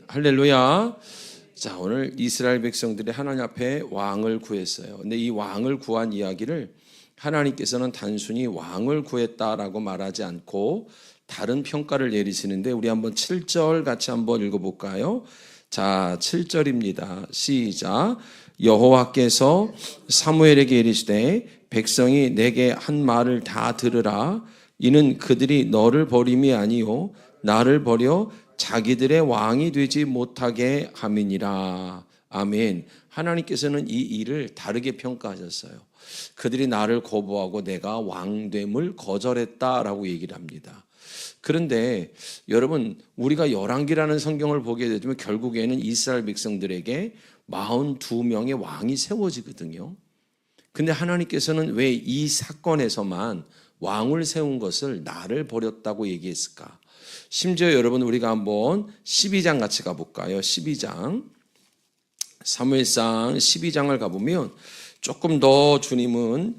할렐루야. 자, 오늘 이스라엘 백성들이 하나님 앞에 왕을 구했어요. 근데 이 왕을 구한 이야기를 하나님께서는 단순히 왕을 구했다라고 말하지 않고 다른 평가를 내리시는데, 우리 한번 7절 같이 한번 읽어볼까요? 자, 7절입니다. 시작. 여호와께서 사무엘에게 이르시되 백성이 내게 한 말을 다 들으라. 이는 그들이 너를 버림이 아니요 나를 버려 자기들의 왕이 되지 못하게 함이니라. 아멘. 하나님께서는 이 일을 다르게 평가하셨어요. 그들이 나를 거부하고 내가 왕됨을 거절했다라고 얘기를 합니다. 그런데 여러분, 우리가 열왕기라는 성경을 보게 되면 결국에는 이스라엘 백성들에게 42명의 왕이 세워지거든요. 근데 하나님께서는 왜 이 사건에서만 왕을 세운 것을 나를 버렸다고 얘기했을까? 심지어 여러분, 우리가 한번 12장 같이 가볼까요? 12장, 사무엘상 12장을 가보면 조금 더 주님은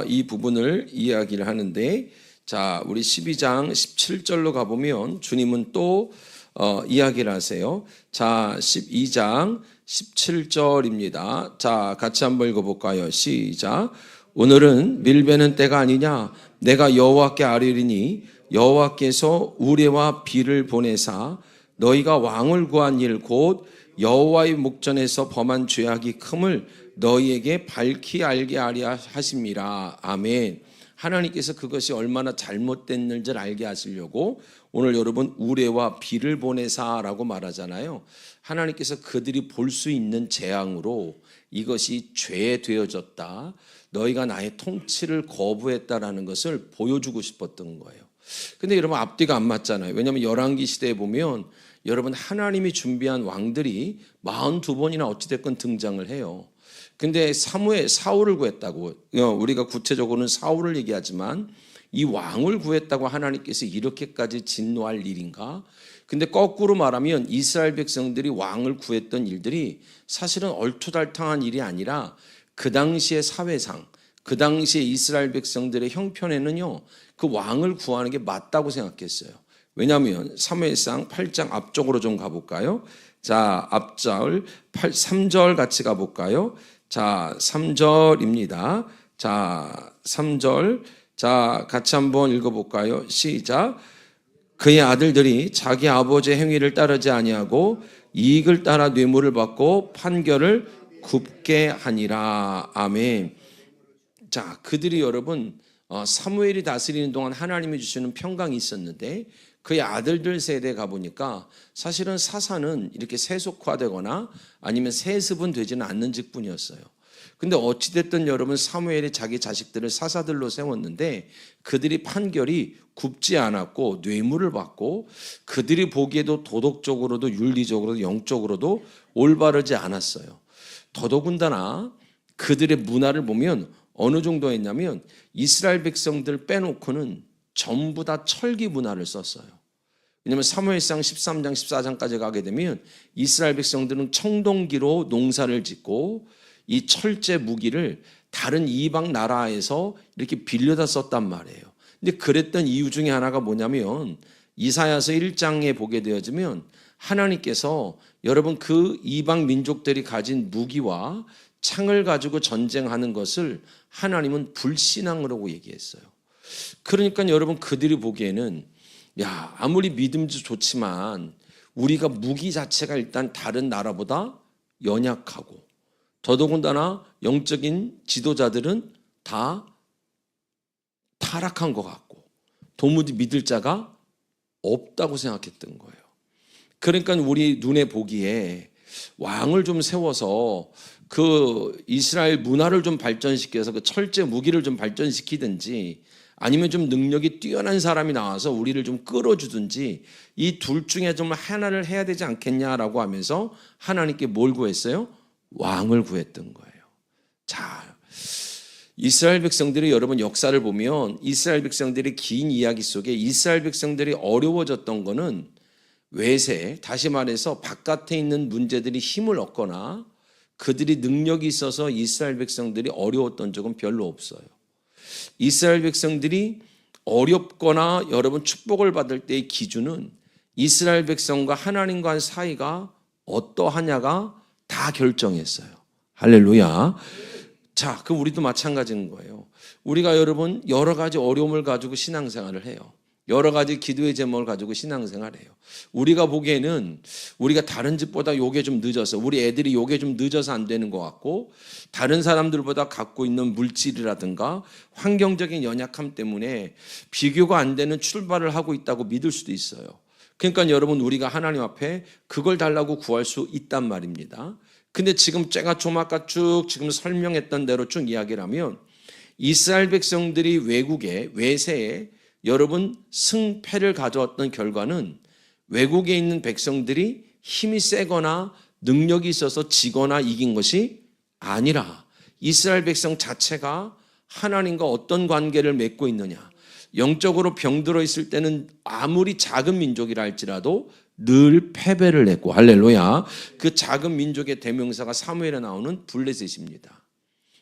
이 부분을 이야기를 하는데, 자, 우리 12장 17절로 가보면 주님은 또 이야기를 하세요. 자, 12장 17절입니다. 자, 같이 한번 읽어볼까요? 시작. 오늘은 밀베는 때가 아니냐? 내가 여호와께 아뢰리니 여호와께서 우레와 비를 보내사 너희가 왕을 구한 일 곧 여호와의 목전에서 범한 죄악이 큼을 너희에게 밝히 알게 하려 하심이라. 아멘. 하나님께서 그것이 얼마나 잘못된 일인지 알게 하시려고 오늘 여러분 우레와 비를 보내사라고 말하잖아요. 하나님께서 그들이 볼 수 있는 재앙으로 이것이 죄 되어졌다, 너희가 나의 통치를 거부했다라는 것을 보여주고 싶었던 거예요. 근데 여러분, 앞뒤가 안 맞잖아요. 왜냐하면 열왕기 시대에 보면 여러분, 하나님이 준비한 왕들이 42번이나 어찌됐건 등장을 해요. 근데 사울을 구했다고, 우리가 구체적으로는 사울을 얘기하지만 이 왕을 구했다고 하나님께서 이렇게까지 진노할 일인가? 근데 거꾸로 말하면 이스라엘 백성들이 왕을 구했던 일들이 사실은 얼토달탕한 일이 아니라 그 당시의 사회상, 그 당시에 이스라엘 백성들의 형편에는요, 그 왕을 구하는 게 맞다고 생각했어요. 왜냐하면 사무엘상 8장 앞쪽으로 좀 가볼까요? 자, 앞절 3절 같이 가볼까요? 자, 3절입니다. 자, 3절. 자, 같이 한번 읽어볼까요? 시작. 그의 아들들이 자기 아버지의 행위를 따르지 아니하고 이익을 따라 뇌물을 받고 판결을 굽게 하니라. 아멘. 자, 그들이 여러분, 사무엘이 다스리는 동안 하나님이 주시는 평강이 있었는데 그의 아들들 세대에 가보니까 사실은 사사는 이렇게 세속화되거나 아니면 세습은 되지는 않는 직분이었어요. 근데 어찌됐든 여러분, 사무엘이 자기 자식들을 사사들로 세웠는데 그들이 판결이 굽지 않았고 뇌물을 받고 그들이 보기에도 도덕적으로도 윤리적으로도 영적으로도 올바르지 않았어요. 더더군다나 그들의 문화를 보면 어느 정도였냐면 이스라엘 백성들 빼놓고는 전부 다 철기 문화를 썼어요. 왜냐하면 사무엘상 13장 14장까지 가게 되면 이스라엘 백성들은 청동기로 농사를 짓고 이 철제 무기를 다른 이방 나라에서 이렇게 빌려다 썼단 말이에요. 근데 그랬던 이유 중에 하나가 뭐냐면 이사야서 1장에 보게 되어지면 하나님께서 여러분 그 이방 민족들이 가진 무기와 창을 가지고 전쟁하는 것을 하나님은 불신앙이라고 얘기했어요. 그러니까 여러분, 그들이 보기에는 야, 아무리 믿음도 좋지만 우리가 무기 자체가 일단 다른 나라보다 연약하고 더더군다나 영적인 지도자들은 다 타락한 것 같고 도무지 믿을 자가 없다고 생각했던 거예요. 그러니까 우리 눈에 보기에 왕을 좀 세워서 그 이스라엘 문화를 좀 발전시켜서 그 철제 무기를 좀 발전시키든지 아니면 좀 능력이 뛰어난 사람이 나와서 우리를 좀 끌어주든지 이 둘 중에 좀 하나를 해야 되지 않겠냐라고 하면서 하나님께 뭘 구했어요? 왕을 구했던 거예요. 자, 이스라엘 백성들이 여러분 역사를 보면 이스라엘 백성들의 긴 이야기 속에 이스라엘 백성들이 어려워졌던 거는 외세, 다시 말해서 바깥에 있는 문제들이 힘을 얻거나 그들이 능력이 있어서 이스라엘 백성들이 어려웠던 적은 별로 없어요. 이스라엘 백성들이 어렵거나 여러분 축복을 받을 때의 기준은 이스라엘 백성과 하나님과의 사이가 어떠하냐가 다 결정했어요. 할렐루야. 자, 그럼 우리도 마찬가지인 거예요. 우리가 여러분 여러 가지 어려움을 가지고 신앙생활을 해요. 여러 가지 기도의 제목을 가지고 신앙생활을 해요. 우리가 보기에는 우리가 다른 집보다 요게 좀 늦어서, 우리 애들이 요게 좀 늦어서 안 되는 것 같고, 다른 사람들보다 갖고 있는 물질이라든가 환경적인 연약함 때문에 비교가 안 되는 출발을 하고 있다고 믿을 수도 있어요. 그러니까 여러분, 우리가 하나님 앞에 그걸 달라고 구할 수 있단 말입니다. 근데 지금 제가 좀 아까 쭉 지금 설명했던 대로 쭉 이야기를 하면, 이스라엘 백성들이 외세에 여러분 승패를 가져왔던 결과는 외국에 있는 백성들이 힘이 세거나 능력이 있어서 지거나 이긴 것이 아니라 이스라엘 백성 자체가 하나님과 어떤 관계를 맺고 있느냐, 영적으로 병들어 있을 때는 아무리 작은 민족이라 할지라도 늘 패배를 했고, 할렐루야. 그 작은 민족의 대명사가 사무엘에 나오는 블레셋입니다.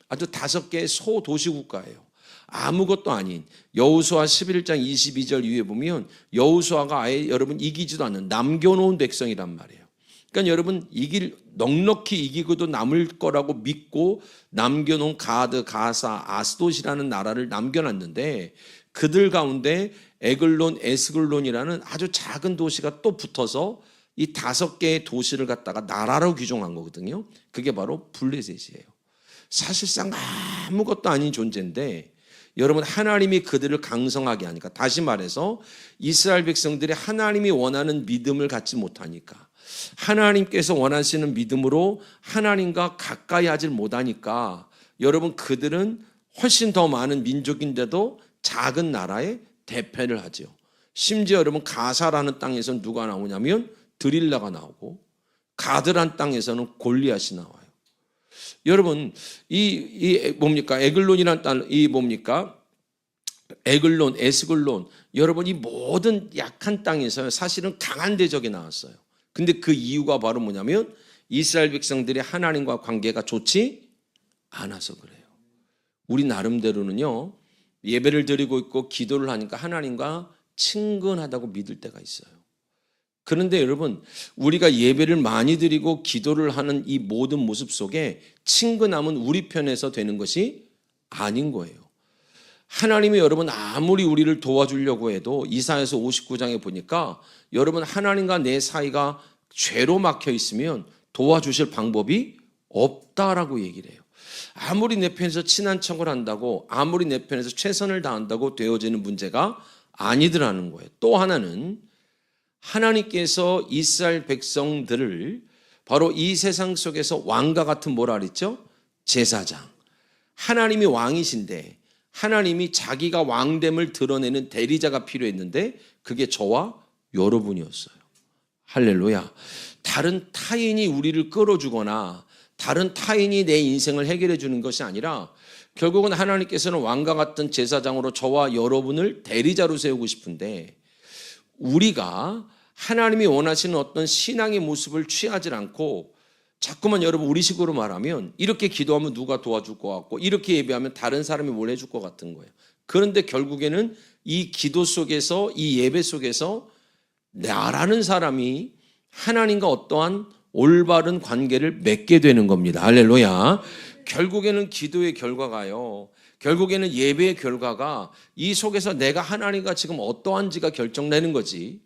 아주 5개의 소도시국가예요. 아무것도 아닌 여호수아 11장 22절 이후에 보면 여호수아가 아예 여러분 이기지도 않는 남겨놓은 백성이란 말이에요. 그러니까 여러분 넉넉히 이기고도 남을 거라고 믿고 남겨놓은 가드, 가사, 아스돗이라는 나라를 남겨놨는데, 그들 가운데 에글론, 에스글론이라는 아주 작은 도시가 또 붙어서 이 5개의 도시를 갖다가 나라로 규정한 거거든요. 그게 바로 블레셋이에요. 사실상 아무것도 아닌 존재인데 여러분, 하나님이 그들을 강성하게 하니까, 다시 말해서 이스라엘 백성들이 하나님이 원하는 믿음을 갖지 못하니까, 하나님께서 원하시는 믿음으로 하나님과 가까이 하질 못하니까 여러분, 그들은 훨씬 더 많은 민족인데도 작은 나라에 대패를 하죠. 심지어 여러분, 가사라는 땅에서는 누가 나오냐면 드릴라가 나오고, 가드란 땅에서는 골리앗이 나와요. 여러분, 뭡니까? 에글론이란 땅, 뭡니까? 에글론, 에스글론. 여러분, 이 모든 약한 땅에서 사실은 강한 대적이 나왔어요. 근데 그 이유가 바로 뭐냐면 이스라엘 백성들이 하나님과 관계가 좋지 않아서 그래요. 우리 나름대로는요, 예배를 드리고 있고 기도를 하니까 하나님과 친근하다고 믿을 때가 있어요. 그런데 여러분, 우리가 예배를 많이 드리고 기도를 하는 이 모든 모습 속에 친근함은 우리 편에서 되는 것이 아닌 거예요. 하나님이 여러분 아무리 우리를 도와주려고 해도 이사야서 59장에 보니까 여러분, 하나님과 내 사이가 죄로 막혀 있으면 도와주실 방법이 없다라고 얘기를 해요. 아무리 내 편에서 친한 척을 한다고, 아무리 내 편에서 최선을 다한다고 되어지는 문제가 아니더라는 거예요. 또 하나는 하나님께서 이스라엘 백성들을 바로 이 세상 속에서 왕과 같은 뭐라 그랬죠? 제사장. 하나님이 왕이신데 하나님이 자기가 왕됨을 드러내는 대리자가 필요했는데 그게 저와 여러분이었어요. 할렐루야. 다른 타인이 우리를 끌어주거나 다른 타인이 내 인생을 해결해 주는 것이 아니라 결국은 하나님께서는 왕과 같은 제사장으로 저와 여러분을 대리자로 세우고 싶은데, 우리가 하나님이 원하시는 어떤 신앙의 모습을 취하지 않고 자꾸만 여러분 우리식으로 말하면 이렇게 기도하면 누가 도와줄 것 같고 이렇게 예배하면 다른 사람이 뭘 해줄 것 같은 거예요. 그런데 결국에는 이 기도 속에서, 이 예배 속에서 나라는 사람이 하나님과 어떠한 올바른 관계를 맺게 되는 겁니다. 할렐루야. 결국에는 기도의 결과가요, 결국에는 예배의 결과가 이 속에서 내가 하나님과 지금 어떠한지가 결정되는 거지,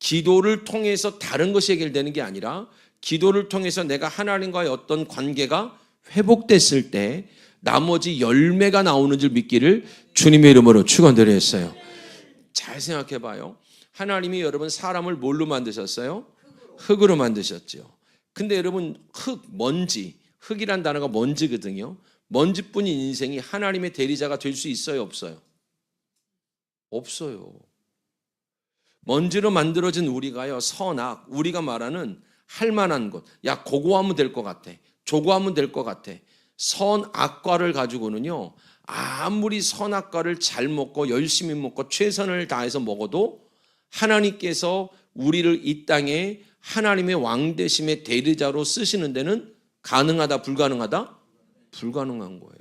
기도를 통해서 다른 것이 해결되는 게 아니라 기도를 통해서 내가 하나님과의 어떤 관계가 회복됐을 때 나머지 열매가 나오는 줄 믿기를 주님의 이름으로 축원드렸어요. 잘 생각해 봐요. 하나님이 여러분 사람을 뭘로 만드셨어요? 흙으로 만드셨죠. 근데 여러분 흙이란 단어가 먼지거든요. 먼지뿐인 인생이 하나님의 대리자가 될 수 있어요, 없어요? 없어요. 먼지로 만들어진 우리가요, 선악, 우리가 말하는 할 만한 것, 야 그거 하면 될 것 같아, 저거 하면 될 것 같아, 선악과를 가지고는요, 아무리 선악과를 잘 먹고 열심히 먹고 최선을 다해서 먹어도 하나님께서 우리를 이 땅에 하나님의 왕되심의 대리자로 쓰시는 데는 가능하다, 불가능하다? 불가능한 거예요.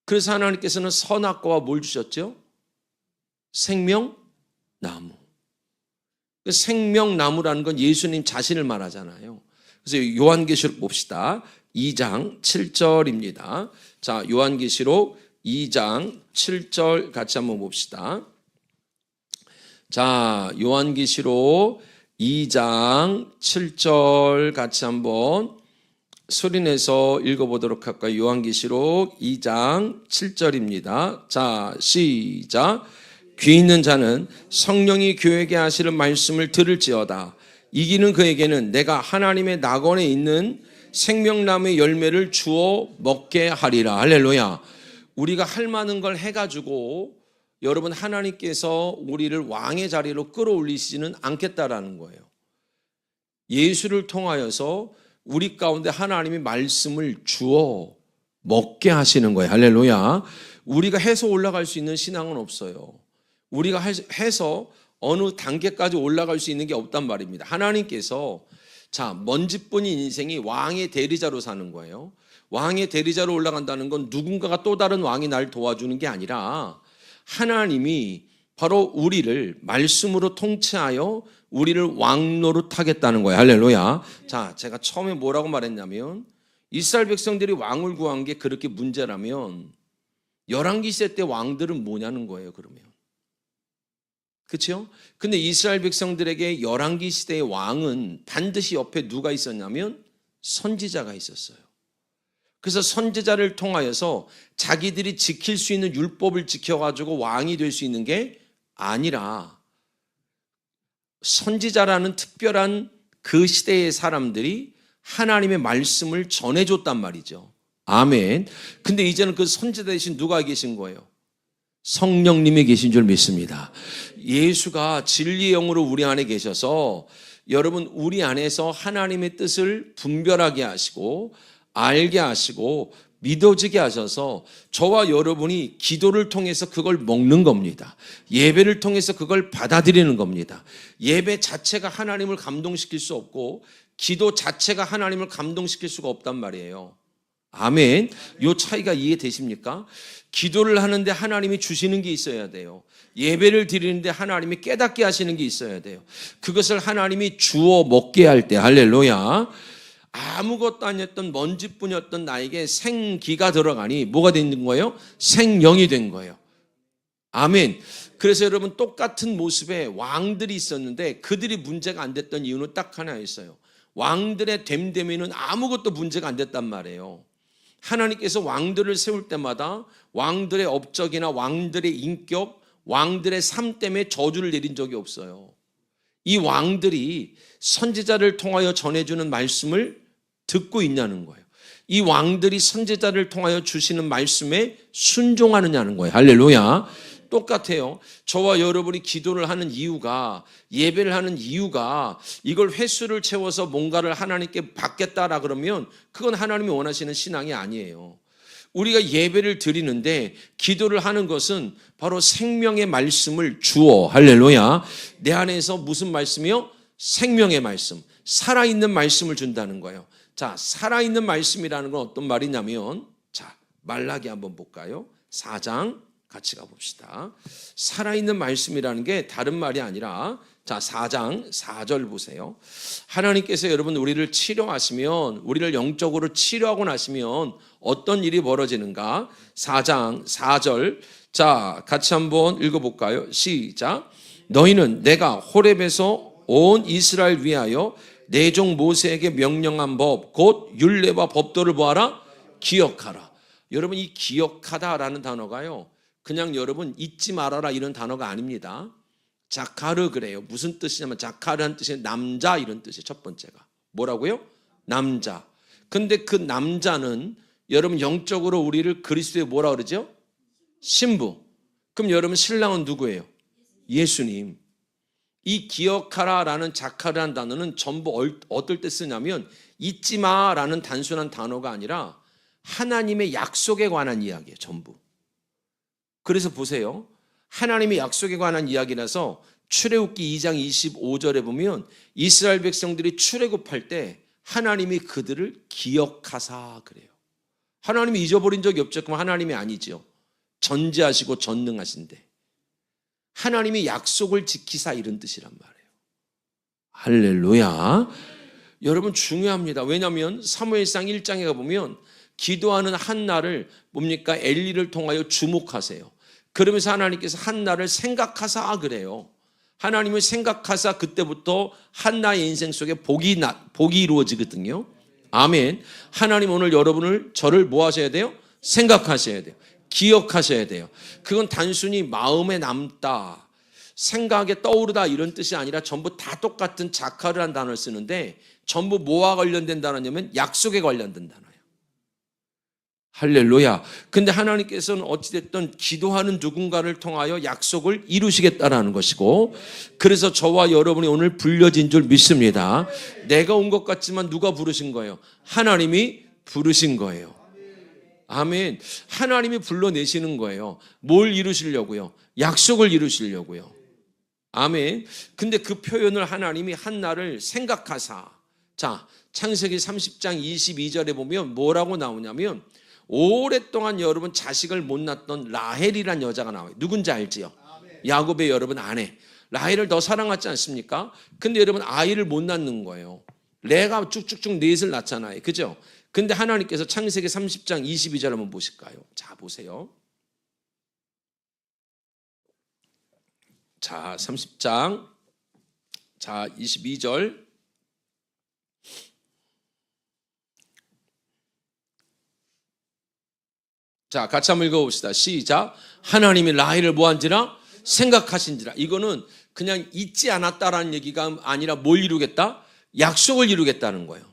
그래서 하나님께서는 선악과와 뭘 주셨죠? 생명 나무. 그 생명나무라는 건 예수님 자신을 말하잖아요. 그래서 요한계시록 봅시다. 2장 7절입니다. 자, 요한계시록 2장 7절 같이 한번 봅시다. 자, 요한계시록 2장 7절 같이 한번 소리내서 읽어보도록 할까요? 요한계시록 2장 7절입니다. 자, 시작. 귀 있는 자는 성령이 교회에게 하시는 말씀을 들을지어다. 이기는 그에게는 내가 하나님의 낙원에 있는 생명나무의 열매를 주어 먹게 하리라. 할렐루야. 우리가 할 만한 걸 해가지고 여러분 하나님께서 우리를 왕의 자리로 끌어올리시지는 않겠다라는 거예요. 예수를 통하여서 우리 가운데 하나님이 말씀을 주어 먹게 하시는 거예요. 할렐루야. 우리가 해서 올라갈 수 있는 신앙은 없어요. 우리가 해서 어느 단계까지 올라갈 수 있는 게 없단 말입니다. 하나님께서 자, 먼지뿐인 인생이 왕의 대리자로 사는 거예요. 왕의 대리자로 올라간다는 건 누군가가 또 다른 왕이 날 도와주는 게 아니라 하나님이 바로 우리를 말씀으로 통치하여 우리를 왕노릇 하겠다는 거예요. 할렐루야. 자, 제가 처음에 뭐라고 말했냐면 이스라엘 백성들이 왕을 구한 게 그렇게 문제라면 열왕기 시대 때 왕들은 뭐냐는 거예요. 그러면 그렇죠? 근데 이스라엘 백성들에게 열왕기 시대의 왕은 반드시 옆에 누가 있었냐면 선지자가 있었어요. 그래서 선지자를 통하여서 자기들이 지킬 수 있는 율법을 지켜가지고 왕이 될 수 있는 게 아니라 선지자라는 특별한 그 시대의 사람들이 하나님의 말씀을 전해줬단 말이죠. 아멘. 근데 이제는 그 선지자 대신 누가 계신 거예요? 성령님이 계신 줄 믿습니다. 예수가 진리의 영으로 우리 안에 계셔서 여러분 우리 안에서 하나님의 뜻을 분별하게 하시고 알게 하시고 믿어지게 하셔서 저와 여러분이 기도를 통해서 그걸 먹는 겁니다. 예배를 통해서 그걸 받아들이는 겁니다. 예배 자체가 하나님을 감동시킬 수 없고 기도 자체가 하나님을 감동시킬 수가 없단 말이에요. 아멘. 이 차이가 이해되십니까? 기도를 하는데 하나님이 주시는 게 있어야 돼요. 예배를 드리는데 하나님이 깨닫게 하시는 게 있어야 돼요. 그것을 하나님이 주어 먹게 할 때 할렐루야. 아무것도 아니었던 먼지뿐이었던 나에게 생기가 들어가니 뭐가 된 거예요? 생명이 된 거예요. 아멘. 그래서 여러분 똑같은 모습의 왕들이 있었는데 그들이 문제가 안 됐던 이유는 딱 하나 있어요. 왕들의 됨됨이는 아무것도 문제가 안 됐단 말이에요. 하나님께서 왕들을 세울 때마다 왕들의 업적이나 왕들의 인격, 왕들의 삶 때문에 저주를 내린 적이 없어요. 이 왕들이 선지자를 통하여 전해주는 말씀을 듣고 있냐는 거예요. 이 왕들이 선지자를 통하여 주시는 말씀에 순종하느냐는 거예요. 할렐루야. 똑같아요. 저와 여러분이 기도를 하는 이유가, 예배를 하는 이유가 이걸 횟수를 채워서 뭔가를 하나님께 받겠다라 그러면 그건 하나님이 원하시는 신앙이 아니에요. 우리가 예배를 드리는데 기도를 하는 것은 바로 생명의 말씀을 주어, 할렐루야. 내 안에서 무슨 말씀이요? 생명의 말씀, 살아있는 말씀을 준다는 거예요. 자, 살아있는 말씀이라는 건 어떤 말이냐면, 자, 말라기 한번 볼까요? 4장 같이 가봅시다. 살아있는 말씀이라는 게 다른 말이 아니라, 자, 4장 4절 보세요. 하나님께서 여러분 우리를 치료하시면, 우리를 영적으로 치료하고 나시면 어떤 일이 벌어지는가? 4장 4절. 자, 같이 한번 읽어볼까요? 시작. 너희는 내가 호렙에서 온 이스라엘 위하여 내 종 모세에게 명령한 법, 곧 율례와 법도를 보아라, 기억하라. 여러분 이 기억하다라는 단어가요, 그냥 여러분 잊지 말아라 이런 단어가 아닙니다. 자카르 그래요. 무슨 뜻이냐면 자카르한 뜻이 남자 이런 뜻이에요. 첫 번째가 뭐라고요? 남자. 근데 그 남자는 여러분 영적으로 우리를 그리스도에 뭐라 그러죠? 신부. 그럼 여러분 신랑은 누구예요? 예수님. 이 기억하라라는 자카르한 단어는 전부 어떨 때 쓰냐면 잊지 마라는 단순한 단어가 아니라 하나님의 약속에 관한 이야기예요. 전부. 그래서 보세요. 하나님의 약속에 관한 이야기라서 출애굽기 2장 25절에 보면 이스라엘 백성들이 출애굽할 때 하나님이 그들을 기억하사 그래요. 하나님이 잊어버린 적이 없죠. 그럼 하나님이 아니죠. 전지하시고 전능하신데 하나님이 약속을 지키사 이런 뜻이란 말이에요. 할렐루야. 여러분 중요합니다. 왜냐하면 사무엘상 1장에 가보면 기도하는 한나를 뭡니까? 엘리를 통하여 주목하세요. 그러면서 하나님께서 한나를 생각하사 그래요. 하나님을 생각하사 그때부터 한나의 인생 속에 복이 이루어지거든요. 아멘. 하나님 오늘 여러분을 저를 뭐 하셔야 돼요? 생각하셔야 돼요. 기억하셔야 돼요. 그건 단순히 마음에 남다, 생각에 떠오르다 이런 뜻이 아니라 전부 다 똑같은 자카르란 단어를 쓰는데 전부 뭐와 관련된 단어냐면 약속에 관련된 단어예요. 할렐루야. 근데 하나님께서는 어찌됐든 기도하는 누군가를 통하여 약속을 이루시겠다라는 것이고, 그래서 저와 여러분이 오늘 불려진 줄 믿습니다. 내가 온 것 같지만 누가 부르신 거예요? 하나님이 부르신 거예요. 아멘. 하나님이 불러내시는 거예요. 뭘 이루시려고요? 약속을 이루시려고요. 아멘. 근데 그 표현을 하나님이 한나를 생각하사. 자, 창세기 30장 22절에 보면 뭐라고 나오냐면 오랫동안 여러분 자식을 못 낳던 라헬이란 여자가 나와요. 누군지 알지요? 야곱의 여러분 아내. 라헬을 더 사랑하지 않습니까? 근데 여러분 아이를 못 낳는 거예요. 레가 쭉쭉쭉 넷을 낳잖아요. 그죠? 근데 하나님께서 창세기 30장 22절 한번 보실까요? 자, 보세요. 자, 30장. 자, 22절. 자, 같이 한번 읽어봅시다. 시작. 하나님이 라헬을 뭐한지라? 생각하신지라. 이거는 그냥 잊지 않았다라는 얘기가 아니라 뭘 이루겠다? 약속을 이루겠다는 거예요.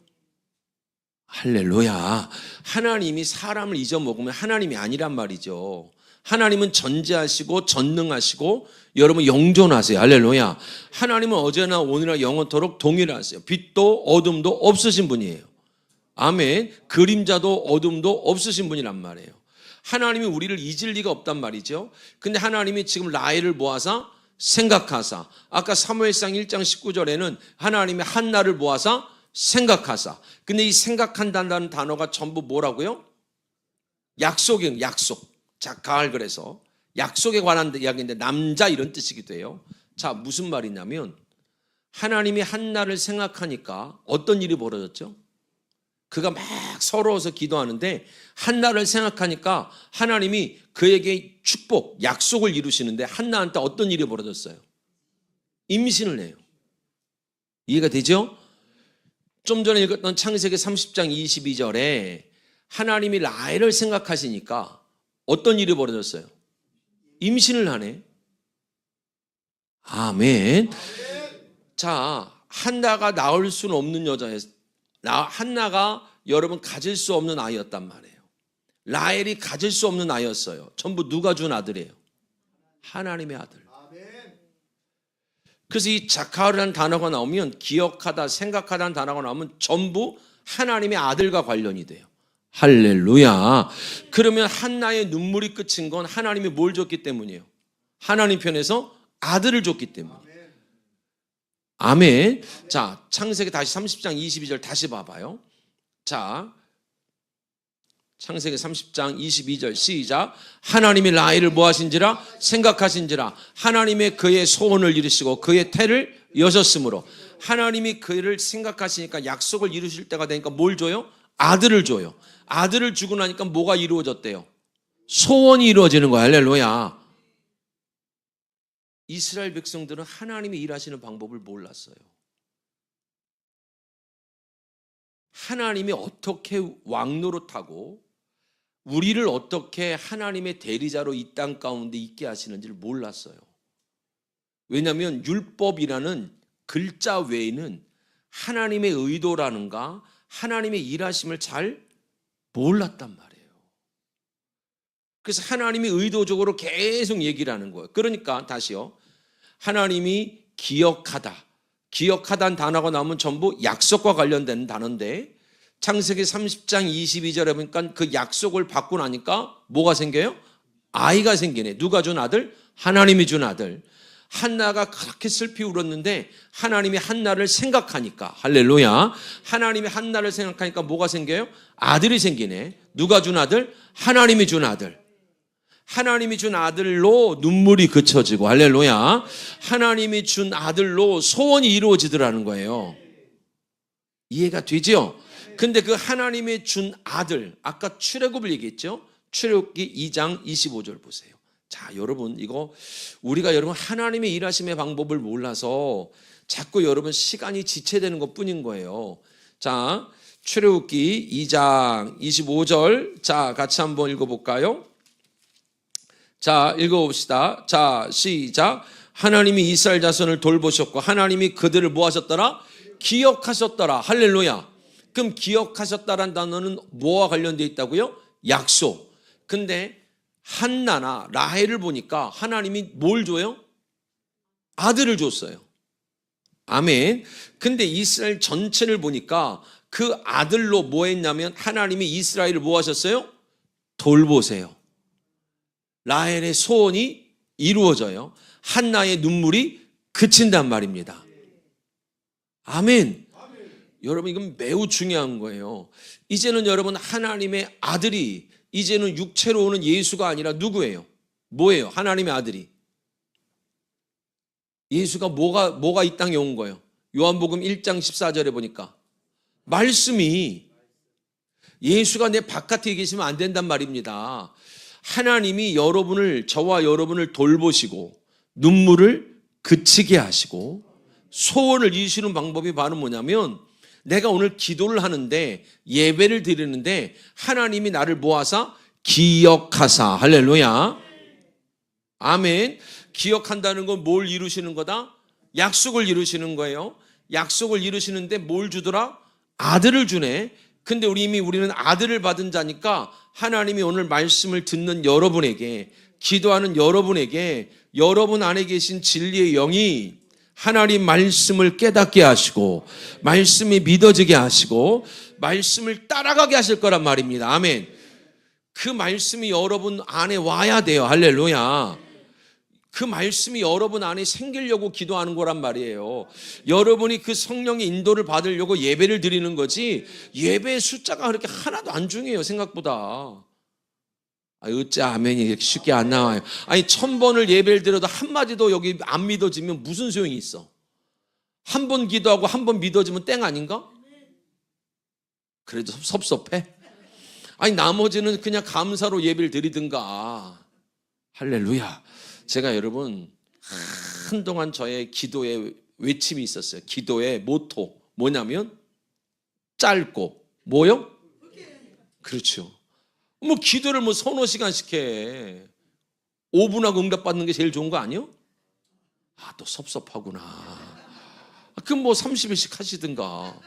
할렐루야. 하나님이 사람을 잊어먹으면 하나님이 아니란 말이죠. 하나님은 전지하시고 전능하시고 여러분 영존하세요. 할렐루야. 하나님은 어제나 오늘이나 영원토록 동일하세요. 빛도 어둠도 없으신 분이에요. 아멘. 그림자도 어둠도 없으신 분이란 말이에요. 하나님이 우리를 잊을 리가 없단 말이죠. 근데 하나님이 지금 라헬을 모아서 생각하사, 아까 사무엘상 1장 19절에는 하나님이 한나를 모아서 생각하사. 근데 이 생각한다는 단어가 전부 뭐라고요? 약속이에요. 약속. 자, 가을 그래서 약속에 관한 이야기인데 남자 이런 뜻이기도 해요. 자, 무슨 말이냐면 하나님이 한나를 생각하니까 어떤 일이 벌어졌죠? 그가 막 서러워서 기도하는데 한나를 생각하니까 하나님이 그에게 축복, 약속을 이루시는데 한나한테 어떤 일이 벌어졌어요? 임신을 해요. 이해가 되죠? 좀 전에 읽었던 창세기 30장 22절에 하나님이 라헬을 생각하시니까 어떤 일이 벌어졌어요? 임신을 하네. 아멘. 자, 한나가 낳을 수는 없는 여자예요. 한나가 여러분 가질 수 없는 아이였단 말이에요. 라헬이 가질 수 없는 아이였어요. 전부 누가 준 아들이에요? 하나님의 아들. 그래서 이 자카르라는 단어가 나오면 기억하다, 생각하다는 단어가 나오면 전부 하나님의 아들과 관련이 돼요. 할렐루야. 그러면 한나의 눈물이 그친 건 하나님이 뭘 줬기 때문이에요? 하나님 편에서 아들을 줬기 때문이에요. 아멘. 자, 창세기 다시 30장 22절 다시 봐봐요. 자, 창세기 30장 22절 시작. 하나님이 라헬을 뭐하신지라? 생각하신지라. 하나님의 그의 소원을 이루시고 그의 태를 여셨으므로. 하나님이 그를 생각하시니까 약속을 이루실 때가 되니까 뭘 줘요? 아들을 줘요. 아들을 주고 나니까 뭐가 이루어졌대요? 소원이 이루어지는 거야. 할렐루야. 이스라엘 백성들은 하나님이 일하시는 방법을 몰랐어요. 하나님이 어떻게 왕노릇하고 우리를 어떻게 하나님의 대리자로 이 땅 가운데 있게 하시는지를 몰랐어요. 왜냐하면 율법이라는 글자 외에는 하나님의 의도라는가 하나님의 일하심을 잘 몰랐단 말이에요. 그래서 하나님이 의도적으로 계속 얘기를 하는 거예요. 그러니까 다시요. 하나님이 기억하다. 기억하다는 단어가 나오면 전부 약속과 관련된 단어인데 창세기 30장 22절에 보니까 그 약속을 받고 나니까 뭐가 생겨요? 아이가 생기네. 누가 준 아들? 하나님이 준 아들. 한나가 그렇게 슬피 울었는데 하나님이 한나를 생각하니까 할렐루야. 하나님이 한나를 생각하니까 뭐가 생겨요? 아들이 생기네. 누가 준 아들? 하나님이 준 아들. 하나님이 준 아들로 눈물이 그쳐지고, 할렐루야. 하나님이 준 아들로 소원이 이루어지더라는 거예요. 이해가 되죠? 근데 그 하나님이 준 아들, 아까 출애굽을 얘기했죠? 출애굽기 2장 25절 보세요. 자, 여러분, 이거 우리가 여러분 하나님의 일하심의 방법을 몰라서 자꾸 여러분 시간이 지체되는 것 뿐인 거예요. 자, 출애굽기 2장 25절. 자, 같이 한번 읽어볼까요? 자, 읽어봅시다. 자, 시작. 하나님이 이스라엘 자손을 돌보셨고 하나님이 그들을 뭐 하셨더라? 기억하셨더라. 할렐루야. 그럼 기억하셨다란 단어는 뭐와 관련되어 있다고요? 약속. 근데 한나나 라헬을 보니까 하나님이 뭘 줘요? 아들을 줬어요. 아멘. 근데 이스라엘 전체를 보니까 그 아들로 뭐 했냐면 하나님이 이스라엘을 뭐 하셨어요? 돌보세요. 라헬의 소원이 이루어져요. 한나의 눈물이 그친단 말입니다. 아멘. 여러분, 이건 매우 중요한 거예요. 이제는 여러분 하나님의 아들이 이제는 육체로 오는 예수가 아니라 누구예요? 뭐예요? 하나님의 아들이. 예수가 뭐가 이 땅에 온 거예요? 요한복음 1장 14절에 보니까 말씀이, 예수가 내 바깥에 계시면 안 된단 말입니다. 하나님이 저와 여러분을 돌보시고 눈물을 그치게 하시고 소원을 이루시는 방법이 바로 뭐냐면, 내가 오늘 기도를 하는데 예배를 드리는데 하나님이 나를 모아서 기억하사. 할렐루야. 아멘. 기억한다는 건 뭘 이루시는 거다? 약속을 이루시는 거예요. 약속을 이루시는데 뭘 주더라? 아들을 주네. 근데 우리는 아들을 받은 자니까 하나님이 오늘 말씀을 듣는 여러분에게, 기도하는 여러분에게, 여러분 안에 계신 진리의 영이 하나님 말씀을 깨닫게 하시고 말씀이 믿어지게 하시고 말씀을 따라가게 하실 거란 말입니다. 아멘. 그 말씀이 여러분 안에 와야 돼요. 할렐루야. 그 말씀이 여러분 안에 생기려고 기도하는 거란 말이에요. 여러분이 그 성령의 인도를 받으려고 예배를 드리는 거지, 예배의 숫자가 그렇게 하나도 안 중요해요, 생각보다. 어째 아멘이 이렇게 쉽게 안 나와요. 아니 1000번을 예배를 드려도 한마디도 여기 안 믿어지면 무슨 소용이 있어? 한 번 기도하고 한 번 믿어지면 땡 아닌가? 그래도 섭섭해? 아니 나머지는 그냥 감사로 예배를 드리든가. 할렐루야. 제가 여러분 한동안 저의 기도의 외침이 있었어요. 기도의 모토 뭐냐면 짧고 뭐요? 그렇죠. 뭐 기도를 뭐 서너 시간씩 해. 5분하고 응답받는 게 제일 좋은 거 아니요? 또 섭섭하구나. 그럼 뭐 30일씩 하시든가.